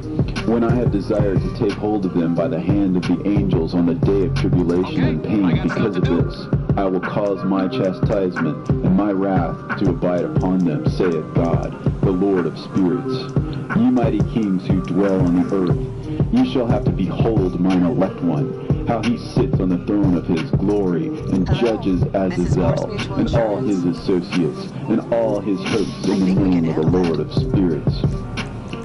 When I have desired to take hold of them by the hand of the angels on the day of tribulation and pain because of this, I will cause my chastisement and my wrath to abide upon them, saith God, the Lord of spirits. Ye mighty kings who dwell on the earth, ye shall have to behold mine elect one, how he sits on the throne of his glory, and judges Azazel, and all his associates, and all his hosts in the name of the Lord of spirits.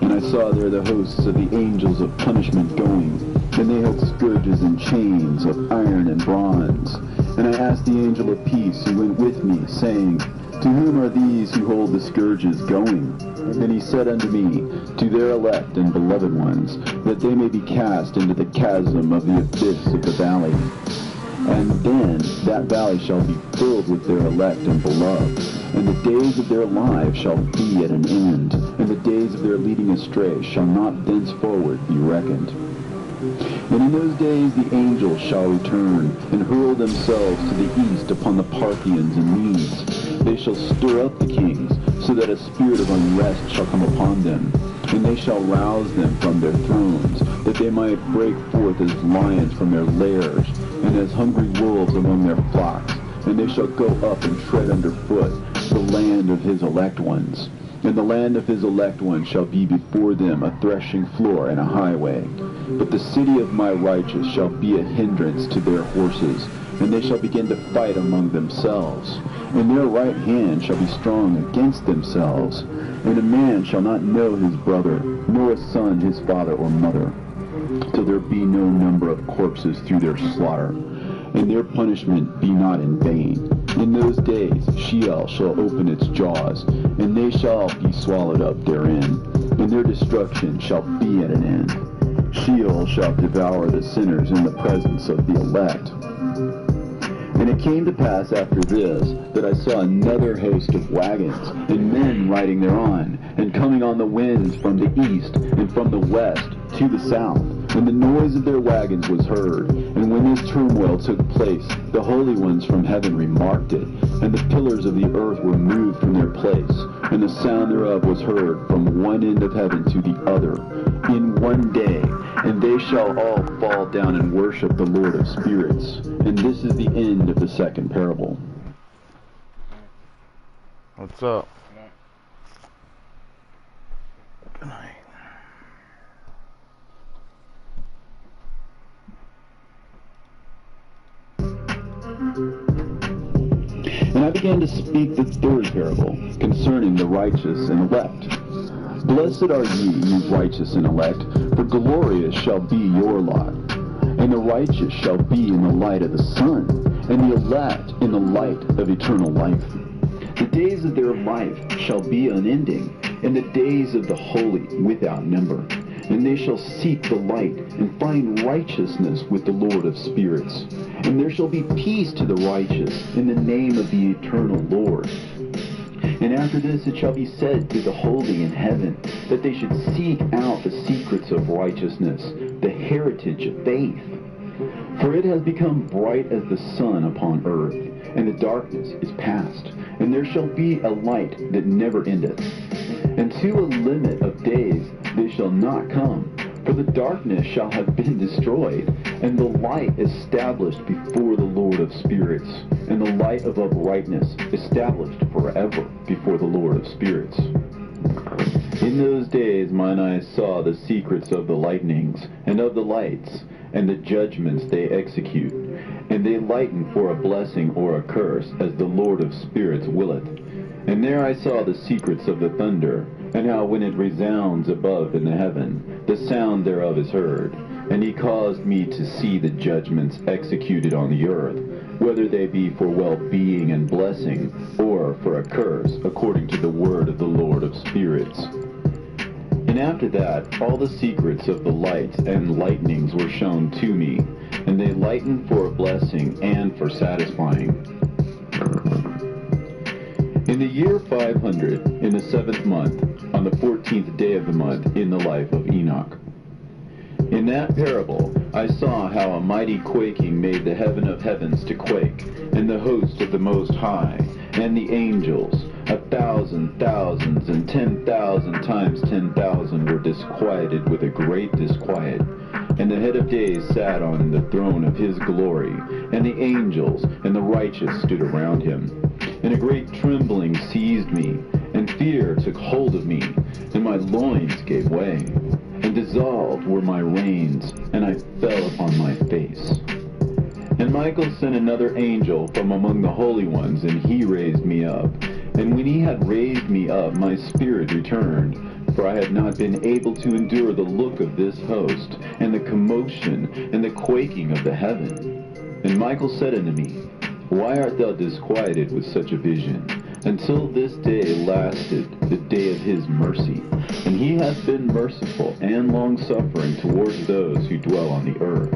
And I saw there the hosts of the angels of punishment going, and they had scourges and chains of iron and bronze. And I asked the angel of peace who went with me, saying, To whom are these who hold the scourges going? And he said unto me, To their elect and beloved ones, that they may be cast into the chasm of the abyss of the valley. And then that valley shall be filled with their elect and beloved, and the days of their lives shall be at an end, and the days of their leading astray shall not thenceforward be reckoned. And in those days the angels shall return, and hurl themselves to the east upon the Parthians and Medes. They shall stir up the kings, so that a spirit of unrest shall come upon them. And they shall rouse them from their thrones, that they might break forth as lions from their lairs, and as hungry wolves among their flocks. And they shall go up and tread underfoot the land of his elect ones. And the land of his elect ones shall be before them a threshing floor and a highway. But the city of my righteous shall be a hindrance to their horses, and they shall begin to fight among themselves. And their right hand shall be strong against themselves. And a man shall not know his brother, nor a son his father or mother, till there be no number of corpses through their slaughter, and their punishment be not in vain. In those days Sheol shall open its jaws, and they shall be swallowed up therein, and their destruction shall be at an end. Sheol shall devour the sinners in the presence of the elect. And it came to pass after this, that I saw another host of wagons, and men riding thereon, and coming on the winds from the east, and from the west to the south. And the noise of their wagons was heard. And when this turmoil took place, the holy ones from heaven remarked it, and the pillars of the earth were moved from their place, and the sound thereof was heard from one end of heaven to the other, in one day. And they shall all fall down and worship the Lord of spirits. And this is the end of the second parable. What's up? Good night. And I began to speak the third parable, concerning the righteous and elect. Blessed are ye, ye righteous and elect, for glorious shall be your lot. And the righteous shall be in the light of the sun, and the elect in the light of eternal life. The days of their life shall be unending, and the days of the holy without number. And they shall seek the light, and find righteousness with the Lord of spirits. And there shall be peace to the righteous, in the name of the eternal Lord. And after this it shall be said to the holy in heaven, that they should seek out the secrets of righteousness, the heritage of faith. For it has become bright as the sun upon earth, and the darkness is past, and there shall be a light that never endeth. And to a limit of days they shall not come, for the darkness shall have been destroyed, and the light established before the Lord of spirits, and the light of uprightness established forever before the Lord of spirits. In those days mine eyes saw the secrets of the lightnings, and of the lights, and the judgments they execute, and they lighten for a blessing or a curse, as the Lord of spirits willeth. And there I saw the secrets of the thunder, and how when it resounds above in the heaven, the sound thereof is heard. And he caused me to see the judgments executed on the earth, whether they be for well-being and blessing, or for a curse, according to the word of the Lord of spirits. And after that, all the secrets of the lights and lightnings were shown to me, and they lighten for a blessing and for satisfying. In the year 500, in the 7th month, on the 14th day of the month, in the life of Enoch. In that parable, I saw how a mighty quaking made the heaven of heavens to quake, and the host of the Most High, and the angels, 1,000 thousands, and 10,000 times 10,000 were disquieted with a great disquiet. And the head of days sat on the throne of his glory, and the angels and the righteous stood around him. And a great trembling seized me, and fear took hold of me, and my loins gave way, and dissolved were my reins, and I fell upon my face. And Michael sent another angel from among the holy ones, and he raised me up. And when he had raised me up, my spirit returned, for I had not been able to endure the look of this host, and the commotion, and the quaking of the heaven. And Michael said unto me, Why art thou disquieted with such a vision? Until this day lasted the day of his mercy. And he hath been merciful and long-suffering towards those who dwell on the earth.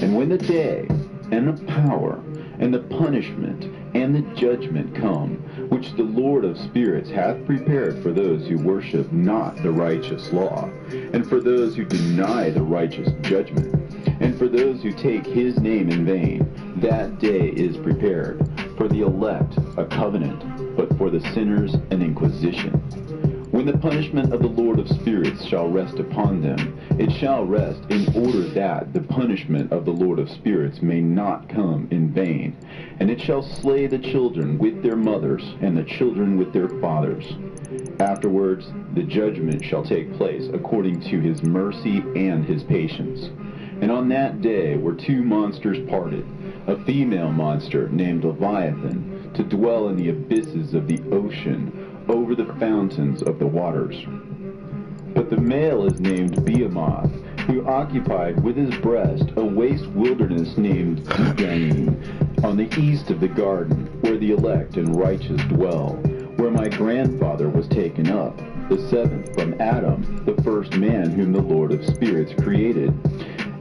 And when the day, and the power, and the punishment, and the judgment come, which the Lord of spirits hath prepared for those who worship not the righteous law, and for those who deny the righteous judgment, and for those who take his name in vain, that day is prepared. For the elect a covenant, but for the sinners an inquisition. When the punishment of the Lord of spirits shall rest upon them, it shall rest in order that the punishment of the Lord of spirits may not come in vain. And it shall slay the children with their mothers, and the children with their fathers. Afterwards the judgment shall take place according to his mercy and his patience. And on that day were two monsters parted, a female monster named Leviathan, to dwell in the abysses of the ocean, over the fountains of the waters. But the male is named Behemoth, who occupied with his breast a waste wilderness named Dudaim, on the east of the garden, where the elect and righteous dwell, where my grandfather was taken up, the seventh from Adam, the first man whom the Lord of spirits created.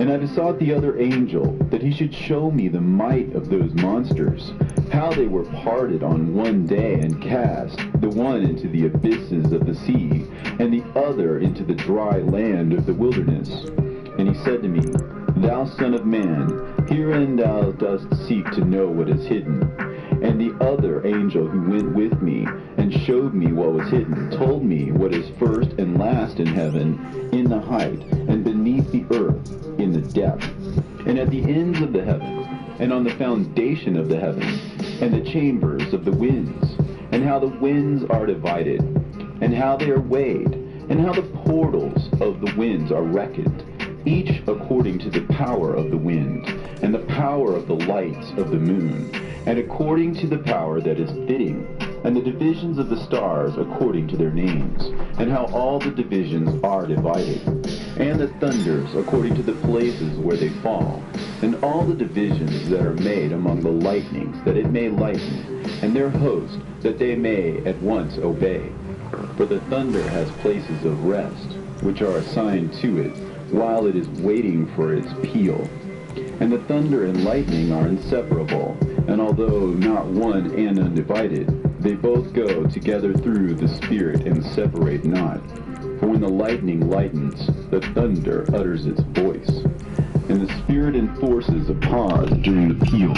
And I besought the other angel that he should show me the might of those monsters, how they were parted on one day and cast, the one into the abysses of the sea, and the other into the dry land of the wilderness. And he said to me, Thou son of man, herein thou dost seek to know what is hidden. And the other angel who went with me and showed me what was hidden told me what is first and last in heaven, in the height, and beneath the earth, in the depth, and at the ends of the heavens, and on the foundation of the heavens, and the chambers of the winds, and how the winds are divided, and how they are weighed, and how the portals of the winds are reckoned, each according to the power of the wind, and the power of the lights of the moon, and according to the power that is fitting, and the divisions of the stars according to their names, and how all the divisions are divided. and the thunders according to the places where they fall, and all the divisions that are made among the lightnings, that it may lighten, and their host, that they may at once obey. For the thunder has places of rest, which are assigned to it, while it is waiting for its peal. And the thunder and lightning are inseparable, and although not one and undivided, they both go together through the Spirit and separate not. For when the lightning lightens, the thunder utters its voice, and the Spirit enforces a pause during the peal,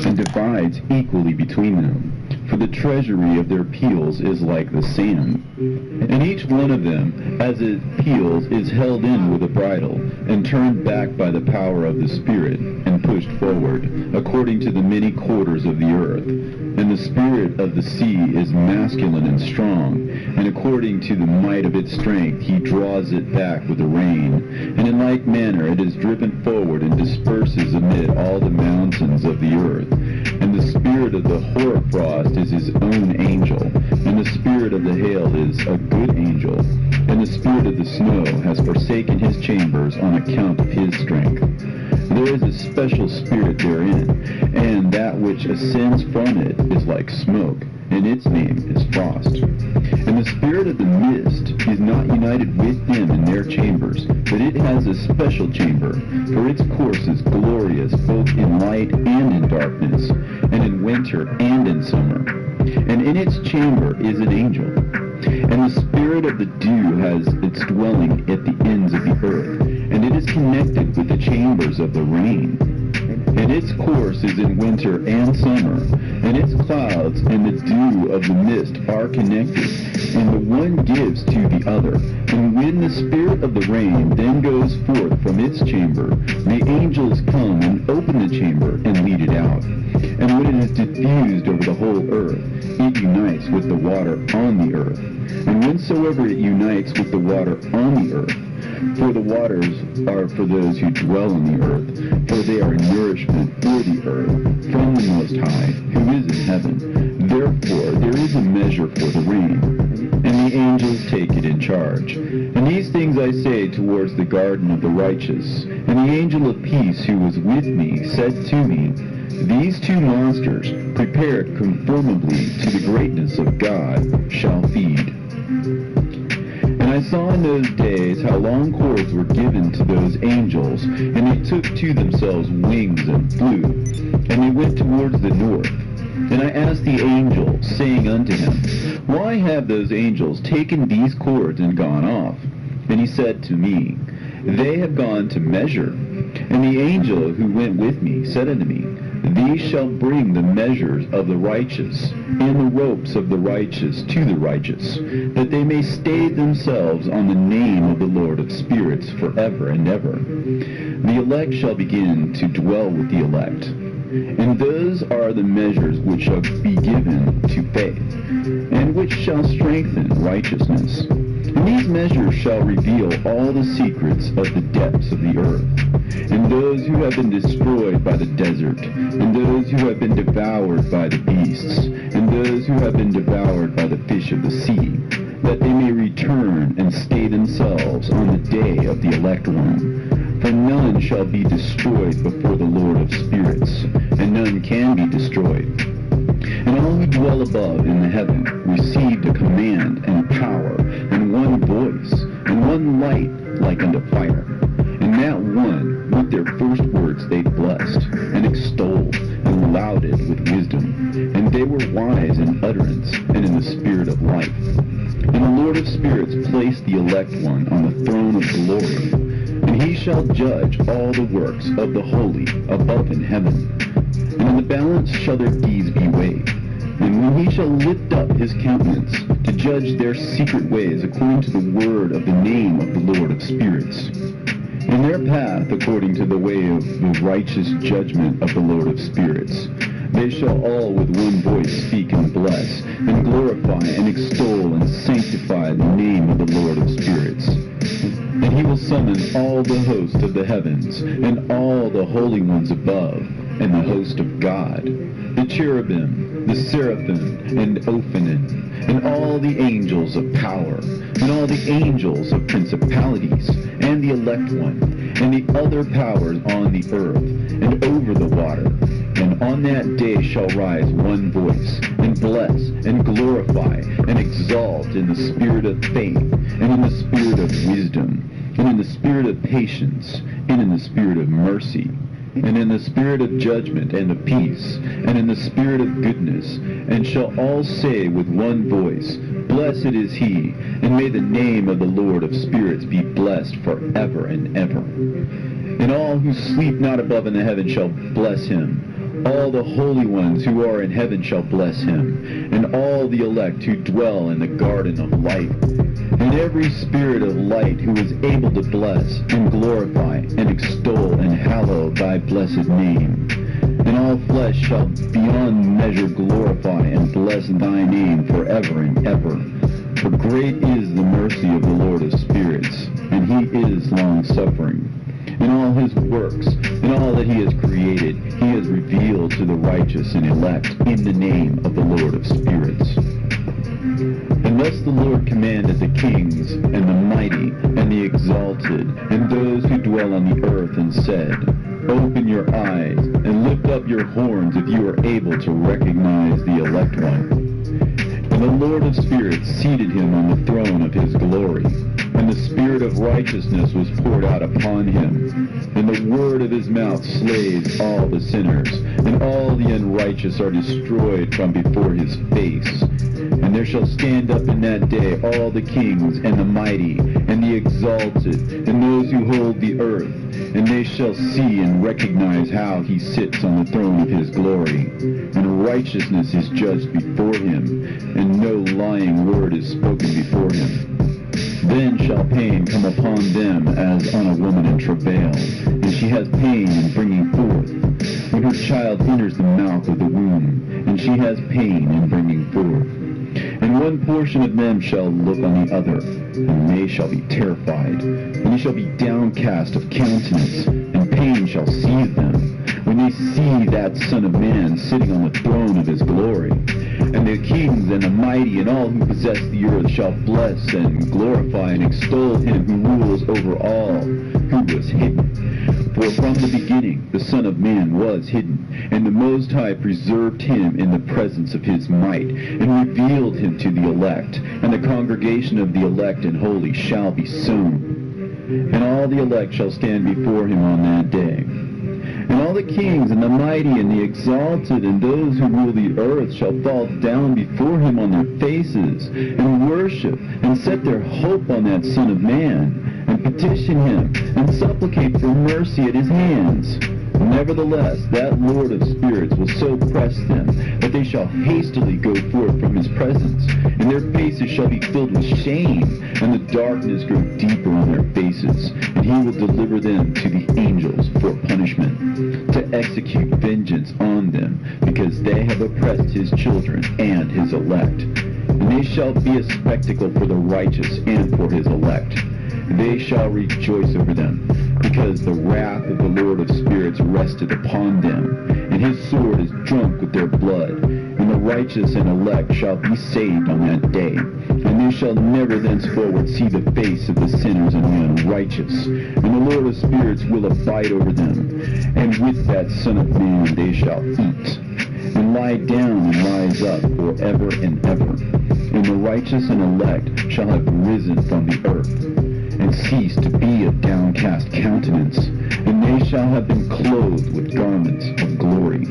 and divides equally between them. For the treasury of their peals is like the sand, and each one of them, as it peals, is held in with a bridle, and turned back by the power of the Spirit, and pushed forward, according to the many quarters of the earth. And the spirit of the sea is masculine and strong, and according to the might of its strength he draws it back with the rain. And in like manner it is driven forward and disperses amid all the mountains of the earth. And the spirit of the hoarfrost is his own angel, and the spirit of the hail is a good angel, and the spirit of the snow has forsaken his chambers on account of his strength. There is a special spirit therein, and that which ascends from it is like smoke, and its name is frost. And the spirit of the mist is not united with them in their chambers, but it has a special chamber, for its course is glorious both in light and in darkness, and in winter and in summer. And in its chamber is an angel. And the spirit of the dew has its dwelling at the ends of the earth, and it is connected with the chambers of the rain. And its course is in winter and summer, and its clouds and the dew of the mist are connected, and the one gives to the other. And when the spirit of the rain then goes forth from its chamber, the angels come and open the chamber and lead it out. And when it is diffused over the whole earth, it unites with the water on the earth. And whensoever it unites with the water on the earth, for the waters are for those who dwell on the earth, for they are nourishment for the earth, from the Most High, who is in heaven. Therefore there is a measure for the rain, and the angels take it in charge. And these things I say towards the garden of the righteous. And the angel of peace who was with me said to me, These two monsters, prepared conformably to the greatness of God, shall feed. And I saw in those days how long cords were given to those angels, and they took to themselves wings and flew, and they went towards the north. And I asked the angel, saying unto him, Why have those angels taken these cords and gone off? And he said to me, They have gone to measure. And the angel who went with me said unto me, These shall bring the measures of the righteous, and the ropes of the righteous to the righteous, that they may stay themselves on the name of the Lord of spirits forever and ever. The elect shall begin to dwell with the elect. And those are the measures which shall be given to faith, and which shall strengthen righteousness. And these measures shall reveal all the secrets of the depths of the earth, and those who have been destroyed by the desert, and those who have been devoured by the beasts, and those who have been devoured by the fish of the sea, that they may return and stay themselves on the day of the elect one. For none shall be destroyed before the Lord of spirits, and none can be destroyed. And all who dwell above in the heaven received a command and power, and one voice, and one light like unto fire. And that one, with their first words they blessed, and extolled, and lauded with wisdom. And they were wise in utterance, and in the spirit of life. And the Lord of spirits placed the elect one on the throne of glory. And he shall judge all the works of the holy above in heaven. And in the balance shall their deeds be weighed. And when he shall lift up his countenance to judge their secret ways according to the word of the name of the Lord of spirits, and their path according to the way of the righteous judgment of the Lord of spirits, they shall all with one voice speak and bless, and glorify and extol and sanctify the name of the Lord of spirits. And he will summon all the host of the heavens, and all the holy ones above, and the host of God, the cherubim, the seraphim, and Ophanim, and all the angels of power, and all the angels of principalities, and the elect one, and the other powers on the earth, and over the water. And on that day shall rise one voice, and bless, and glorify, and exalt in the spirit of faith, and in the spirit of wisdom, and in the spirit of patience, and in the spirit of mercy, and in the spirit of judgment and of peace, and in the spirit of goodness, and shall all say with one voice, Blessed is he, and may the name of the Lord of spirits be blessed forever and ever. And all who sleep not above in the heaven shall bless him. All the holy ones who are in heaven shall bless him, and all the elect who dwell in the garden of light. And every spirit of light who is able to bless, and glorify, and extol, and hallow thy blessed name. And all flesh shall beyond measure glorify and bless thy name forever and ever. For great is the mercy of the Lord of spirits, and he is long-suffering. In all his works, and all that he has created, he has revealed to the righteous and elect in the name of the Lord of spirits. And thus the Lord commanded the kings, and the mighty, and the exalted, and those who dwell on the earth, and said, Open your eyes, and lift up your horns if you are able to recognize the elect one. And the Lord of spirits seated him on the throne of his glory, and the spirit of righteousness was poured out upon him. And the word of his mouth slays all the sinners, and all the unrighteous are destroyed from before his face. And there shall stand up in that day all the kings, and the mighty, and the exalted, and those who hold the earth, and they shall see and recognize how he sits on the throne of his glory. And righteousness is judged before him, and no lying word is spoken before him. Then shall pain come upon them as on a woman in travail, and she has pain in bringing forth, when her child enters the mouth of the womb, and she has pain in bringing forth. And one portion of them shall look on the other, and they shall be terrified, and they shall be downcast of countenance, and pain shall seize them, when they see that Son of Man sitting on the throne of his glory. And the kings and the mighty and all who possess the earth shall bless and glorify and extol him who rules over all, who was hidden. For from the beginning the Son of Man was hidden, and the Most High preserved him in the presence of his might, and revealed him to the elect. And the congregation of the elect and holy shall be sown. And all the elect shall stand before him on that day. And all the kings and the mighty and the exalted and those who rule the earth shall fall down before him on their faces, and worship, and set their hope on that Son of Man, and petition him, and supplicate for mercy at his hands. Nevertheless, that Lord of spirits will so press them that they shall hastily go forth from his presence, and their faces shall be filled with shame, and the darkness grow deeper on their faces, and he will deliver them to the angels for punishment, to execute vengeance on them, because they have oppressed his children and his elect. And they shall be a spectacle for the righteous and for his elect. They shall rejoice over them, because the wrath of the Lord of spirits rested upon them, and his sword is drunk with their blood. And the righteous and elect shall be saved on that day, and they shall never thenceforward see the face of the sinners and the unrighteous. And the Lord of spirits will abide over them, and with that Son of Man they shall eat, and lie down and rise up forever and ever. And the righteous and elect shall have risen from the earth, and cease to be of downcast countenance, and they shall have been clothed with garments of glory.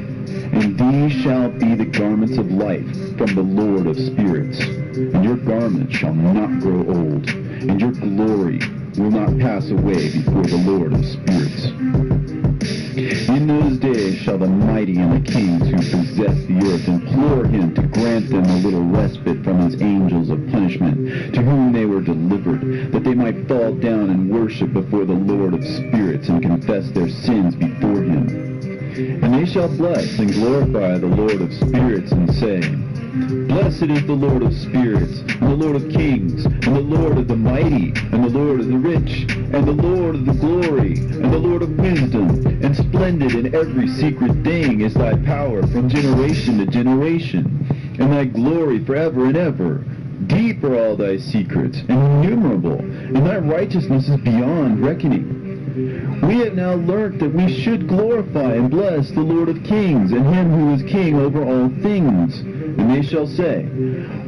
And these shall be the garments of life from the Lord of spirits. And your garments shall not grow old, and your glory will not pass away before the Lord of spirits. In those days shall the mighty and the kings who possess the earth implore him to grant them a little respite from his angels of punishment, to whom they were delivered, that they might fall down and worship before the Lord of spirits, and confess their sins before him. And they shall bless and glorify the Lord of spirits, and say, Blessed is the Lord of spirits, and the Lord of kings, and the Lord of the mighty, and the Lord of the rich, and the Lord of the glory, and the Lord of wisdom. And splendid in every secret thing is thy power from generation to generation. and thy glory forever and ever. Deep are all thy secrets, and innumerable, and thy righteousness is beyond reckoning. We have now learnt that we should glorify and bless the Lord of kings, and him who is king over all things. And they shall say,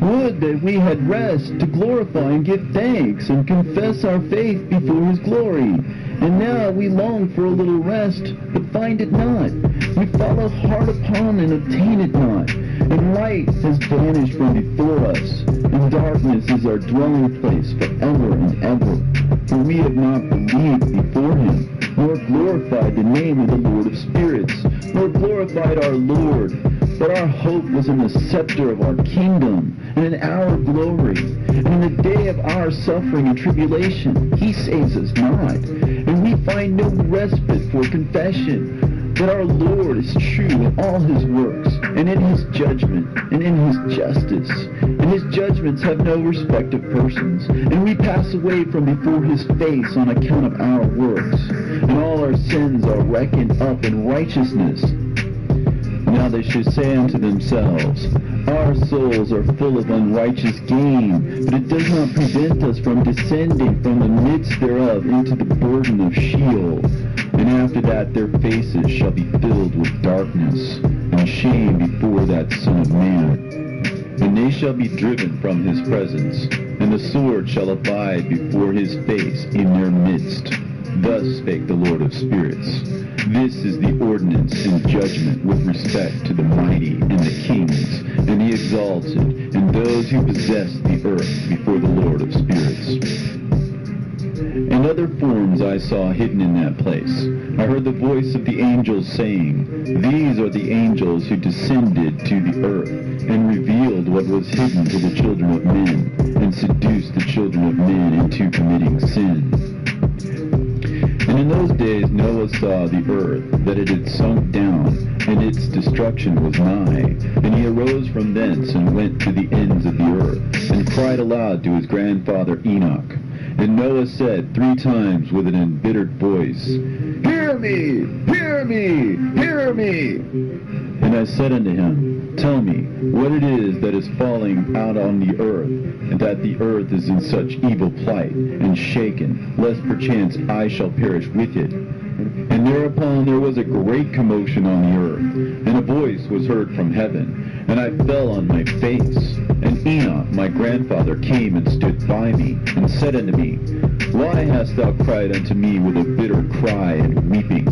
would that we had rest to glorify and give thanks, and confess our faith before his glory. And now we long for a little rest, but find it not. We follow hard upon and obtain it not. And light has vanished from before us, and darkness is our dwelling place forever and ever. For we have not believed before him, nor glorified the name of the Lord of spirits, nor glorified our Lord. But our hope was in the scepter of our kingdom, and in our glory. And in the day of our suffering and tribulation, he saves us not. And we find no respite for confession, that our Lord is true in all his works, and in his judgment, and in his justice. And his judgments have no respect of persons, and we pass away from before his face on account of our works. And all our sins are reckoned up in righteousness. Now they should say unto themselves, our souls are full of unrighteous gain, but it does not prevent us from descending from the midst thereof into the burden of Sheol. And after that their faces shall be filled with darkness, and shame before that Son of Man. And they shall be driven from his presence, and the sword shall abide before his face in their midst. Thus spake the Lord of spirits. This is the ordinance and judgment with respect to the mighty and the kings, and the exalted, and those who possess the earth before the Lord of spirits. And other forms I saw hidden in that place. I heard the voice of the angels saying, these are the angels who descended to the earth, and revealed what was hidden to the children of men, and seduced the children of men into committing sin. And in those days Noah saw the earth, that it had sunk down, and its destruction was nigh. And he arose from thence, and went to the ends of the earth, and cried aloud to his grandfather Enoch. And Noah said 3 times with an embittered voice, hear me, hear me, hear me. And I said unto him, tell me what it is that is falling out on the earth, and that the earth is in such evil plight, and shaken, lest perchance I shall perish with it. And thereupon there was a great commotion on the earth, and a voice was heard from heaven, and I fell on my face. And Enoch my grandfather came and stood by me, and said unto me, why hast thou cried unto me with a bitter cry and weeping?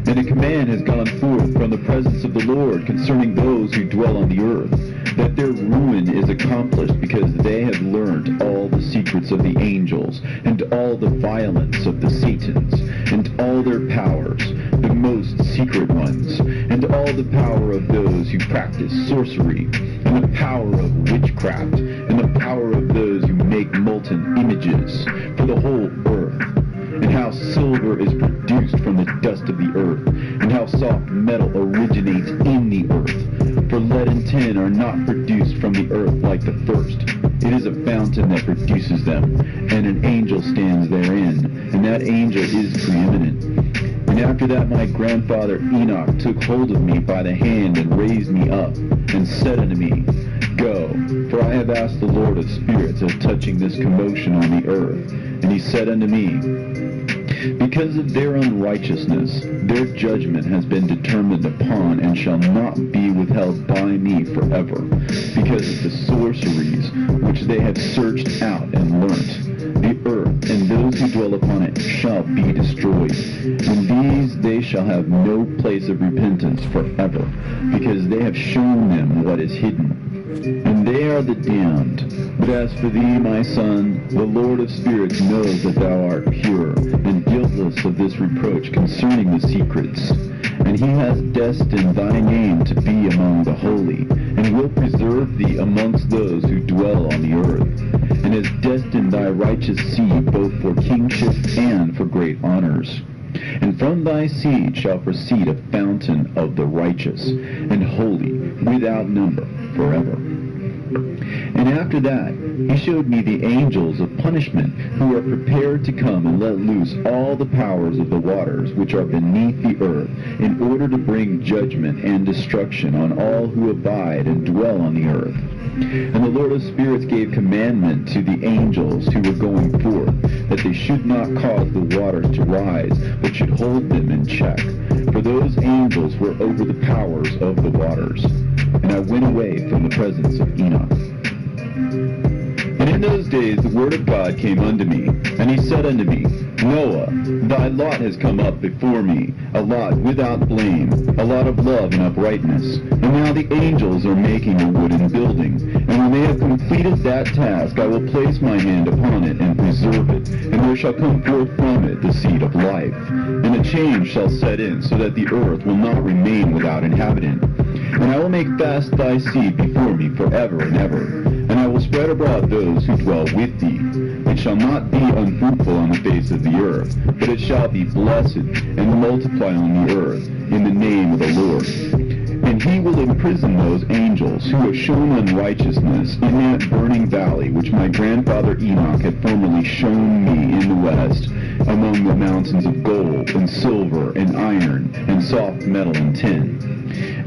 And a command has gone forth from the presence of the Lord concerning those who dwell on the earth, that their ruin is accomplished, because they have learned all the secrets of the angels, and all the violence of the Satans, and all their powers, the most secret ones, and all the power of those who practice sorcery, and the power of witchcraft, and the power of those who make molten images, for the whole earth. And how silver is produced from the dust of the earth, and how soft metal originates in the earth. For lead and tin are not produced from the earth like the first. It is a fountain that produces them, and an angel stands therein, and that angel is preeminent. And after that my grandfather Enoch took hold of me by the hand, and raised me up, and said unto me, go, for I have asked the Lord of spirits as touching this commotion on the earth. And he said unto me, because of their unrighteousness, their judgment has been determined upon, and shall not be withheld by me forever, because of the sorceries which they have searched out and learnt. The earth and those who dwell upon it shall be destroyed, and these they shall have no place of repentance forever, because they have shown them what is hidden. And they are the damned. But as for thee, my son, the Lord of spirits knows that thou art pure, and guiltless of this reproach concerning the secrets. And he has destined thy name to be among the holy, and will preserve thee amongst those who dwell on the earth, and has destined thy righteous seed both for kingship and for great honors. And from thy seed shall proceed a fountain of the righteous, and holy, without number, forever. And after that, he showed me the angels of punishment, who are prepared to come and let loose all the powers of the waters which are beneath the earth, in order to bring judgment and destruction on all who abide and dwell on the earth. And the Lord of Spirits gave commandment to the angels who were going forth, that they should not cause the waters to rise, but should hold them in check. For those angels were over the powers of the waters. And I went away from the presence of Enoch. And in those days the word of God came unto me, and he said unto me, Noah, thy lot has come up before me, a lot without blame, a lot of love and uprightness. And now the angels are making a wooden building, and when they have completed that task, I will place my hand upon it and preserve it, and there shall come forth from it the seed of life. And a change shall set in, so that the earth will not remain without inhabitant. And I will make fast thy seed before me forever and ever. And I will spread abroad those who dwell with thee. It shall not be unfruitful on the face of the earth, but it shall be blessed, and multiply on the earth, in the name of the Lord. And he will imprison those angels who have shown unrighteousness in that burning valley which my grandfather Enoch had formerly shown me in the west, among the mountains of gold and silver and iron and soft metal and tin.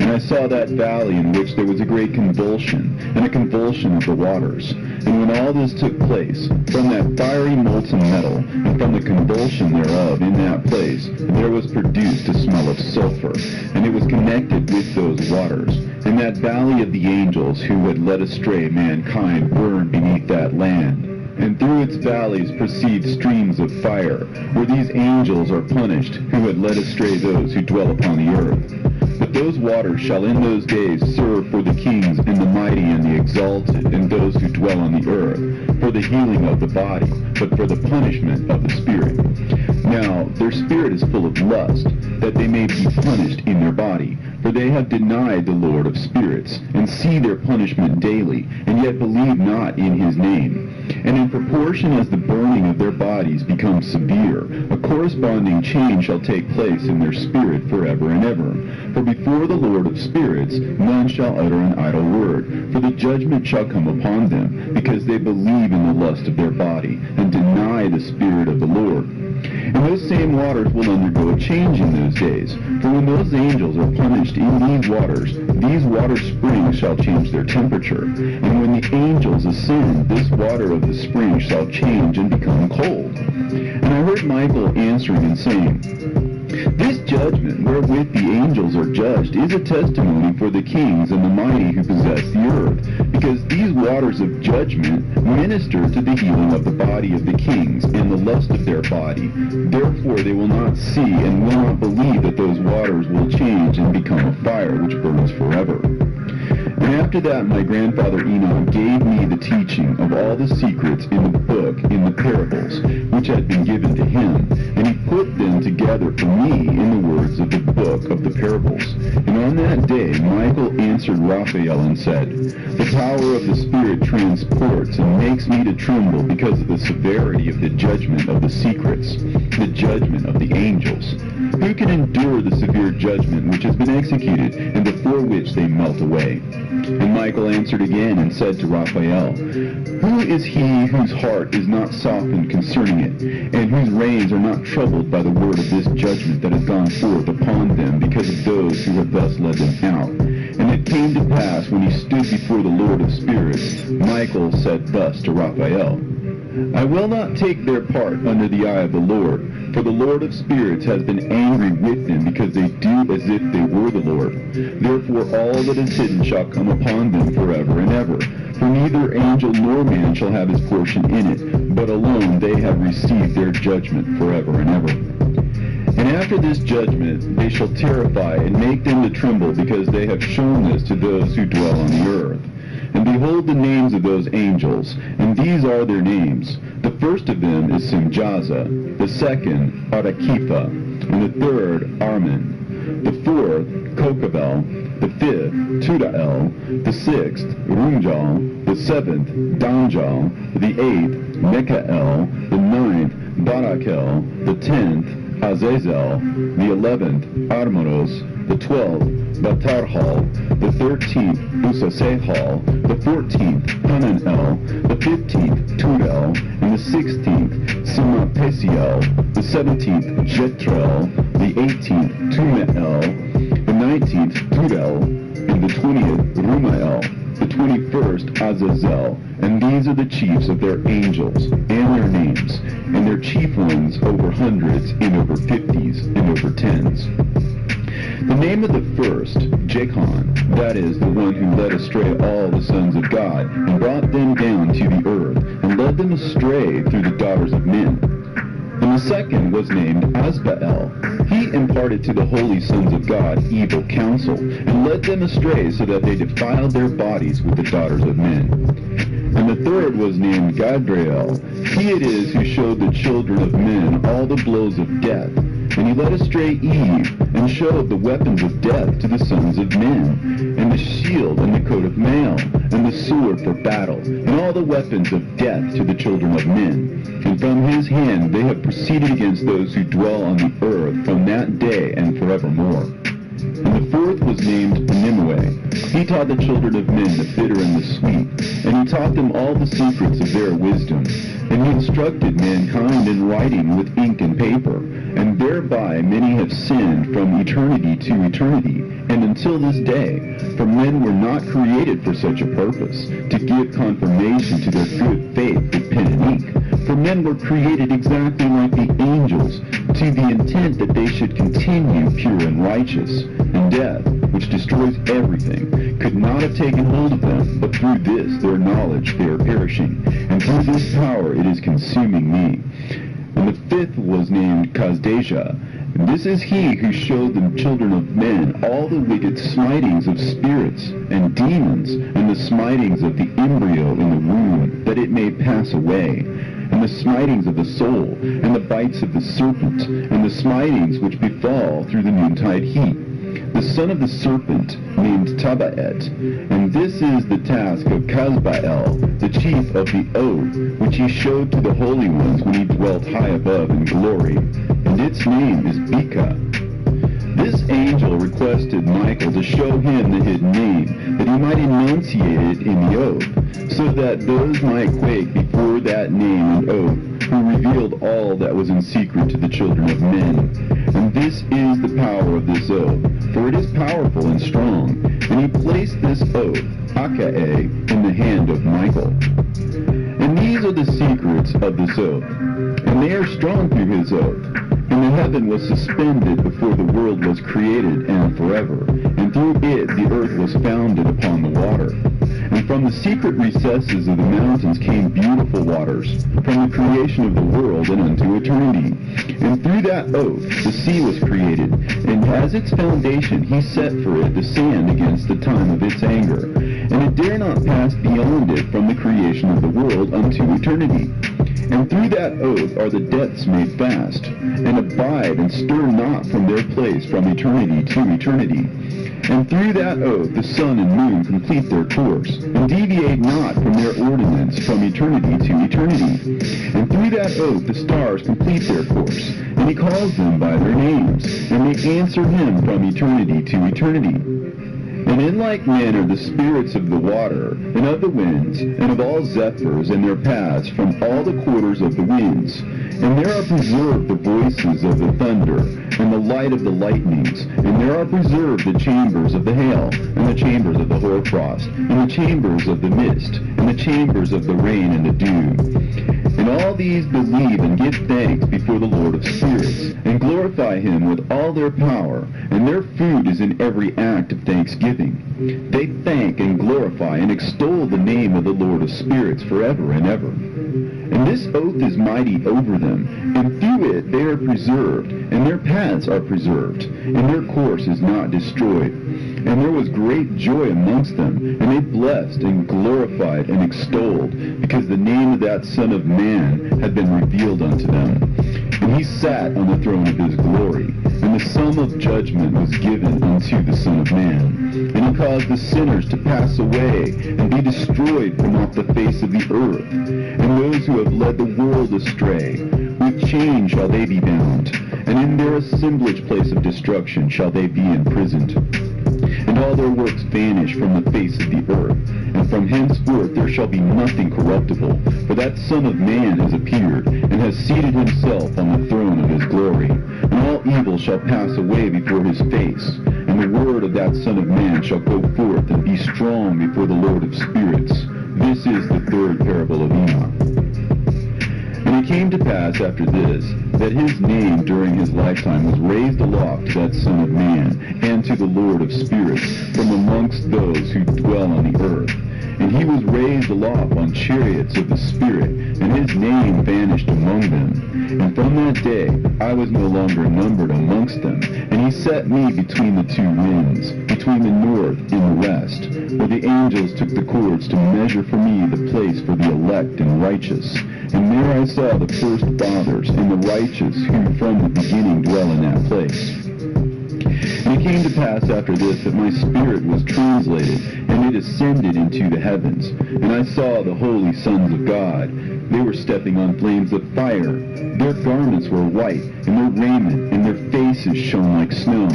And I saw that valley in which there was a great convulsion, and a convulsion of the waters. And when all this took place, from that fiery molten metal, and from the convulsion thereof in that place, there was produced a smell of sulfur, and it was connected with those waters. And that valley of the angels who had led astray mankind burned beneath that land. And through its valleys proceed streams of fire, where these angels are punished, who had led astray those who dwell upon the earth. But those waters shall in those days serve for the kings and the mighty and the exalted, and those who dwell on the earth, for the healing of the body, but for the punishment of the spirit. Now their spirit is full of lust, that they may be punished in their body. For they have denied the Lord of spirits, and see their punishment daily, and yet believe not in his name. And in proportion as the burning of their bodies becomes severe, a corresponding change shall take place in their spirit forever and ever. For before the Lord of spirits none shall utter an idle word, for the judgment shall come upon them, because they believe in the lust of their body, and deny the Spirit of the Lord. And those same waters will undergo a change in those days. For when those angels are punished in these water springs shall change their temperature. And when the angels ascend, this water of the spring shall change and become cold. And I heard Michael answering and saying, this judgment wherewith the angels are judged is a testimony for the kings and the mighty who possess the earth, because these waters of judgment minister to the healing of the body of the kings and the lust of their body. Therefore they will not see and will not believe that those waters will change and become a fire which burns forever. And after that my grandfather Enoch gave me the teaching of all the secrets in the book, in the parables, which had been given to him, and he put them together for me in the words of the book of the parables. And on that day Michael answered Raphael and said, the power of the Spirit transports and makes me to tremble because of the severity of the judgment of the secrets, the judgment of the angels. Who can endure the severe judgment which has been executed, and before which they melt away? And Michael answered again and said to Raphael, who is he whose heart is not softened concerning it, and whose reins are not troubled by the word of this judgment that has gone forth upon them because of those who have thus led them out? And it came to pass, when he stood before the Lord of spirits, Michael said thus to Raphael, I will not take their part under the eye of the Lord, for the Lord of spirits has been angry with them, because they do as if they were the Lord. Therefore all that is hidden shall come upon them forever and ever. For neither angel nor man shall have his portion in it, but alone they have received their judgment forever and ever. And after this judgment they shall terrify and make them to tremble, because they have shown this to those who dwell on the earth. And behold the names of those angels, and these are their names. The first of them is Simjaza, the second Arakipha, and the third Armin, the fourth Kokabel, the fifth Tudael, the sixth Runjal, the seventh Danjal, the eighth Mekael, the ninth Barakel, the 10th Azazel, the 11th Armaros, the 12th Batarhal, the 13th Usasehal, the 14th Hananel, 16th, Simapesiel, the 17th, Jetrel, the 18th, Tumeel, the 19th, Turel, and the 20th, Rumael, the 21st, Azazel. And these are the chiefs of their angels, and their names, and their chief ones over hundreds, and over 50s, and over 10s. The name of the first, Jachan, that is, the one who led astray all the sons of God, and brought them down to the earth, and led them astray through the daughters of men. And the second was named Azbael. He imparted to the holy sons of God evil counsel, and led them astray so that they defiled their bodies with the daughters of men. And the third was named Gadriel. He it is who showed the children of men all the blows of death. And he led astray Eve, and showed the weapons of death to the sons of men, and the shield and the coat of mail, and the sword for battle, and all the weapons of death to the children of men. And from his hand they have proceeded against those who dwell on the earth from that day and forevermore. And the fourth was named Nimue. He taught the children of men the bitter and the sweet, and he taught them all the secrets of their wisdom. And he instructed mankind in writing with ink and paper, and thereby many have sinned from eternity to eternity, and until this day. For men were not created for such a purpose, to give confirmation to their good faith with pen and ink. For men were created exactly like the angels, to the intent that they should continue pure and righteous. And death, which destroys everything, could not have taken hold of them, but through this their knowledge they are perishing, and through this power it is consuming me. And the fifth was named Kazdeja. And this is he who showed the children of men all the wicked smitings of spirits and demons, and the smitings of the embryo in the womb, that it may pass away, and the smitings of the soul, and the bites of the serpent, and the smitings which befall through the noontide heat. The son of the serpent, named Tabaet, and this is the task of Kazbael, the chief of the oath, which he showed to the holy ones when he dwelt high above in glory, and its name is Bika. This angel requested Michael to show him the hidden name, that he might enunciate it in the oath, so that those might quake before that name and oath, who revealed all that was in secret to the children of men. And this is the power of this oath, for it is powerful and strong. And he placed this oath, Akae, in the hand of Michael. And these are the secrets of this oath, and they are strong through his oath. And the heaven was suspended before the world was created and forever, and through it the earth was founded upon the water. And from the secret recesses of the mountains came beautiful waters, from the creation of the world and unto eternity. And through that oath the sea was created, and as its foundation he set for it the sand against the time of its anger. And it dare not pass beyond it from the creation of the world unto eternity. And through that oath are the depths made fast, and abide and stir not from their place from eternity to eternity. And through that oath the sun and moon complete their course, and deviate not from their ordinance from eternity to eternity. And through that oath the stars complete their course, and he calls them by their names, and they answer him from eternity to eternity. And in like manner the spirits of the water, and of the winds, and of all zephyrs and their paths from all the quarters of the winds. And there are preserved the voices of the thunder, and the light of the lightnings, and there are preserved the chambers of the hail, and the chambers of the hoarfrost, and the chambers of the mist, and the chambers of the rain and the dew. And all these believe and give thanks before the Lord of spirits, and glorify him with all their power, and their food is in every act of thanksgiving. They thank and glorify and extol the name of the Lord of spirits forever and ever. And this oath is mighty over them, and through it they are preserved, and their paths are preserved, and their course is not destroyed. And there was great joy amongst them, and they blessed and glorified and extolled, because the name of that Son of Man had been revealed unto them. And he sat on the throne of his glory, and the sum of judgment was given unto the Son of Man. And he caused the sinners to pass away, and be destroyed from off the face of the earth. And those who have led the world astray, with chains shall they be bound, and in their assemblage place of destruction shall they be imprisoned. and all their works vanish from the face of the earth. And from henceforth there shall be nothing corruptible, for that Son of Man has appeared, and has seated himself on the throne of his glory. And all evil shall pass away before his face, and the word of that Son of Man shall go forth and be strong before the Lord of spirits. This is the third parable of Enoch. And it came to pass after this, that his name during his lifetime was raised aloft to that Son of Man, and to the Lord of spirits, from amongst those who dwell on the earth. And he was raised aloft on chariots of the Spirit, and his name vanished among them. And from that day I was no longer numbered amongst them. And he set me between the two winds, between the north and the west, where the angels took the cords to measure for me the place for the elect and righteous. And there I saw the first fathers and the righteous who from the beginning dwell in that place. And it came to pass after this that my spirit was translated, and it ascended into the heavens. And I saw the holy sons of God. They were stepping on flames of fire. Their garments were white, and their raiment and their faces shone like snow.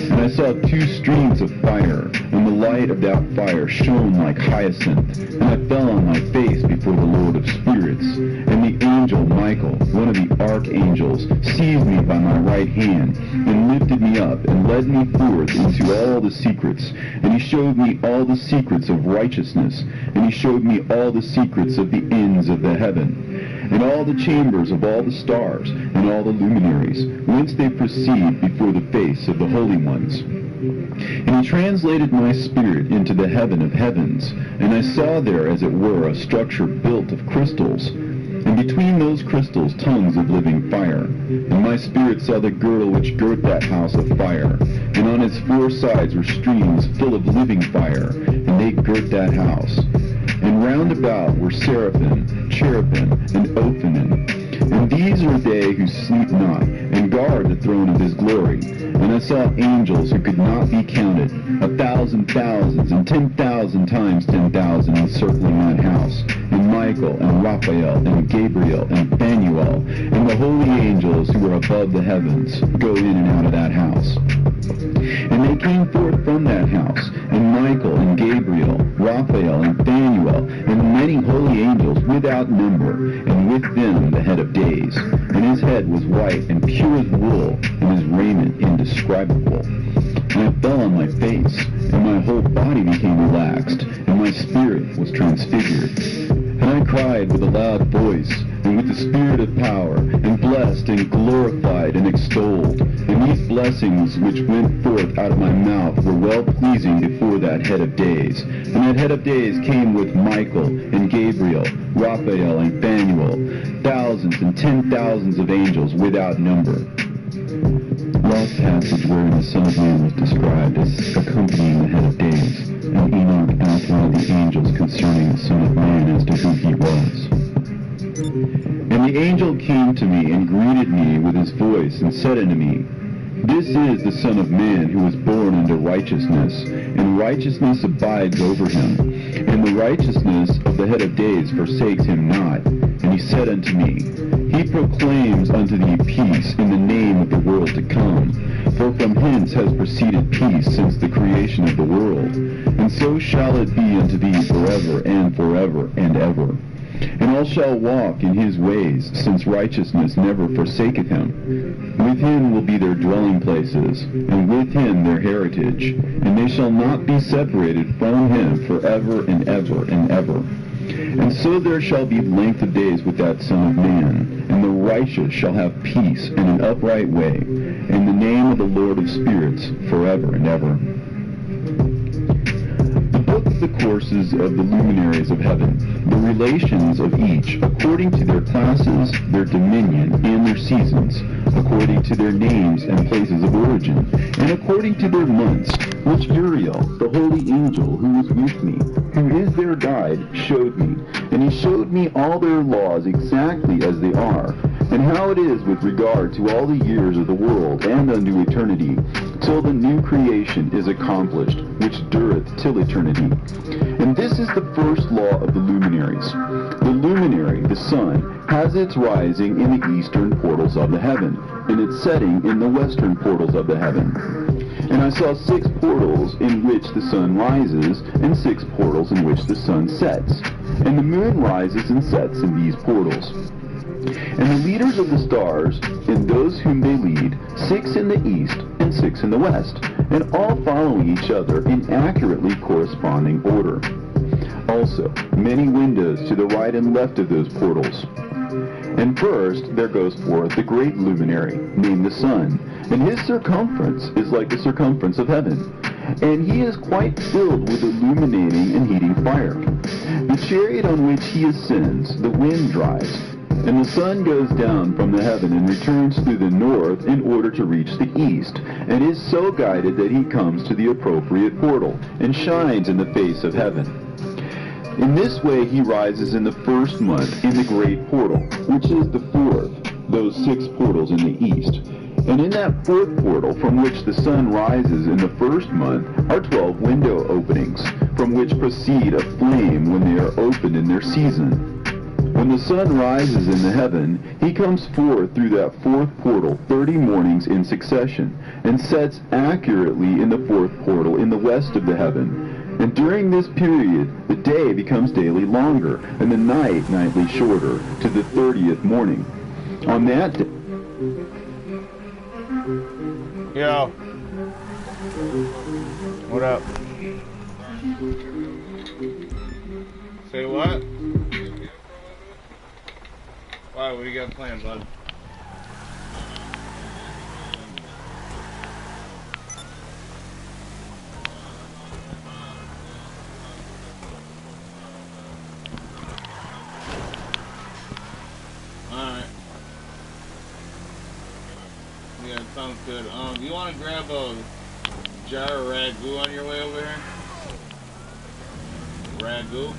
And I saw two streams of fire, and the light of that fire shone like hyacinth. And I fell on my face before the Lord of spirits. And the angel Michael, one of the archangels, seized me by my right hand, and lifted me up, and led me forth into all the secrets. And he showed me all the secrets of righteousness, and he showed me all the secrets of the ends of the heaven, and all the chambers of all the stars, and all the luminaries, whence they proceed before the face of the holy ones. And he translated my spirit into the heaven of heavens, and I saw there, as it were, a structure built of crystals, and between those crystals tongues of living fire. And my spirit saw the girdle which girt that house of fire, and on its four sides were streams full of living fire, and they girt that house. And round about were seraphim, cherubim, and ophanim. And these are they who sleep not, and guard the throne of his glory. And I saw angels who could not be counted, 1,000 thousands, and 10,000 times 10,000 encircling that house. And Michael, and Raphael, and Gabriel, and Phanuel, and the holy angels who were above the heavens, go in and out of that house. And they came forth from that house, and Michael, and Gabriel, Raphael, and Phanuel, and many holy angels without number, and with them the head of days. And his head was white and pure as wool, and his raiment indescribable. And I fell on my face, and my whole body became relaxed, and my spirit was transfigured. And I cried with a loud voice, and with the spirit of power, and blessed and glorified and extolled. And these blessings which went forth out of my mouth were well-pleasing before that head of days. And that head of days came with Michael, and Gabriel, Raphael, and Phanuel, thousands and 10,000s of angels without number. Last passage wherein the Son of Man was described as accompanying the head of days, and Enoch asked one of the angels concerning the Son of Man as to who he was. And the angel came to me and greeted me with his voice, and said unto me, This is the Son of Man who was born unto righteousness, and righteousness abides over him. And the righteousness of the head of days forsakes him not. And he said unto me, He proclaims unto thee peace in the name of the world to come. For from hence has proceeded peace since the creation of the world. And so shall it be unto thee forever and forever and ever. And all shall walk in his ways, since righteousness never forsaketh him. With him will be their dwelling places, and with him their heritage, and they shall not be separated from him forever and ever and ever. And so there shall be length of days with that Son of Man, and the righteous shall have peace and an upright way, in the name of the Lord of spirits, forever and ever. The courses of the luminaries of heaven, the relations of each, according to their classes, their dominion, and their seasons, according to their names and places of origin, and according to their months, which Uriel, the holy angel who was with me, who is their guide, showed me. And he showed me all their laws exactly as they are, and how it is with regard to all the years of the world and unto eternity, till the new creation is accomplished, which dureth till eternity. And this is the first law of the luminaries. The luminary, the sun, has its rising in the eastern portals of the heaven, and its setting in the western portals of the heaven. And I saw 6 portals in which the sun rises, and 6 portals in which the sun sets. And the moon rises and sets in these portals. And the leaders of the stars, and those whom they lead, 6 in the east and 6 in the west, and all following each other in accurately corresponding order. Also, many windows to the right and left of those portals. And first there goes forth the great luminary, named the sun, and his circumference is like the circumference of heaven. And he is quite filled with illuminating and heating fire. The chariot on which he ascends, the wind drives, and the sun goes down from the heaven and returns through the north in order to reach the east, and is so guided that he comes to the appropriate portal, and shines in the face of heaven. In this way he rises in the first month in the great portal, which is the fourth, those 6 portals in the east. And in that 4th portal from which the sun rises in the first month are 12 window openings, from which proceed a flame when they are opened in their season. When the sun rises in the heaven, he comes forth through that 4th portal 30 mornings in succession, and sets accurately in the 4th portal in the west of the heaven. And during this period, the day becomes daily longer, and the night nightly shorter, to the 30th morning. On that day... Yo. What up? Say what? Why? What do you got planned, bud? Alright. Yeah, sounds good. You want to grab a jar of ragu on your way over here? Ragu?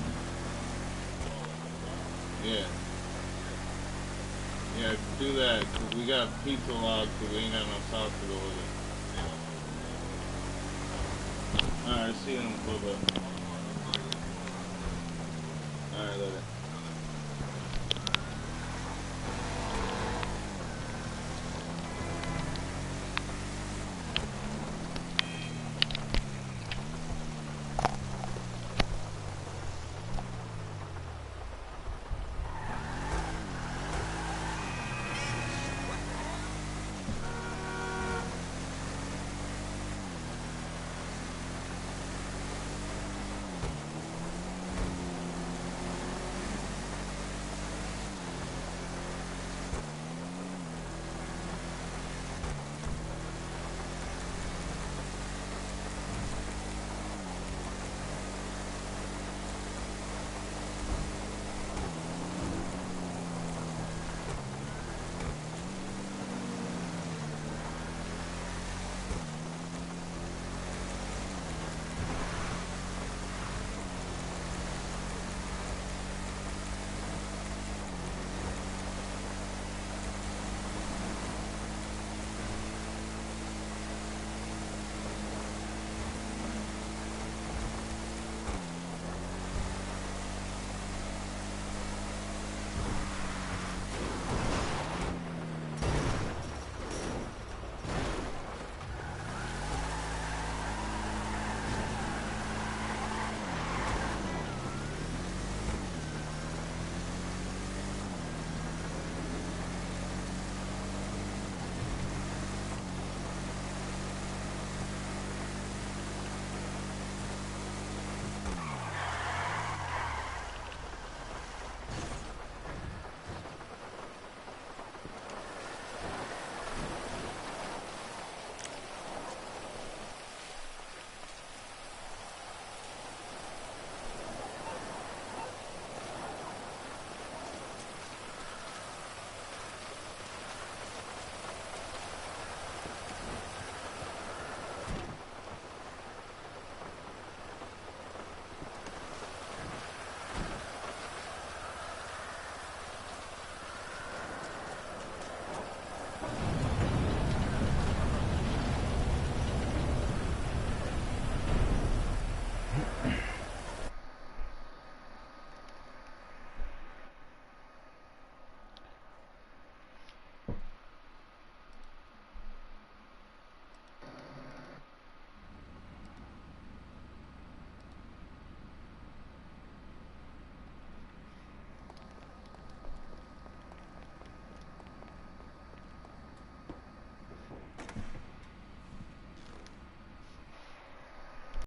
Yeah. Yeah, do that, because we got pizza logs, but we ain't got no sauce to go with it. Alright, see you in a little bit. Alright, later.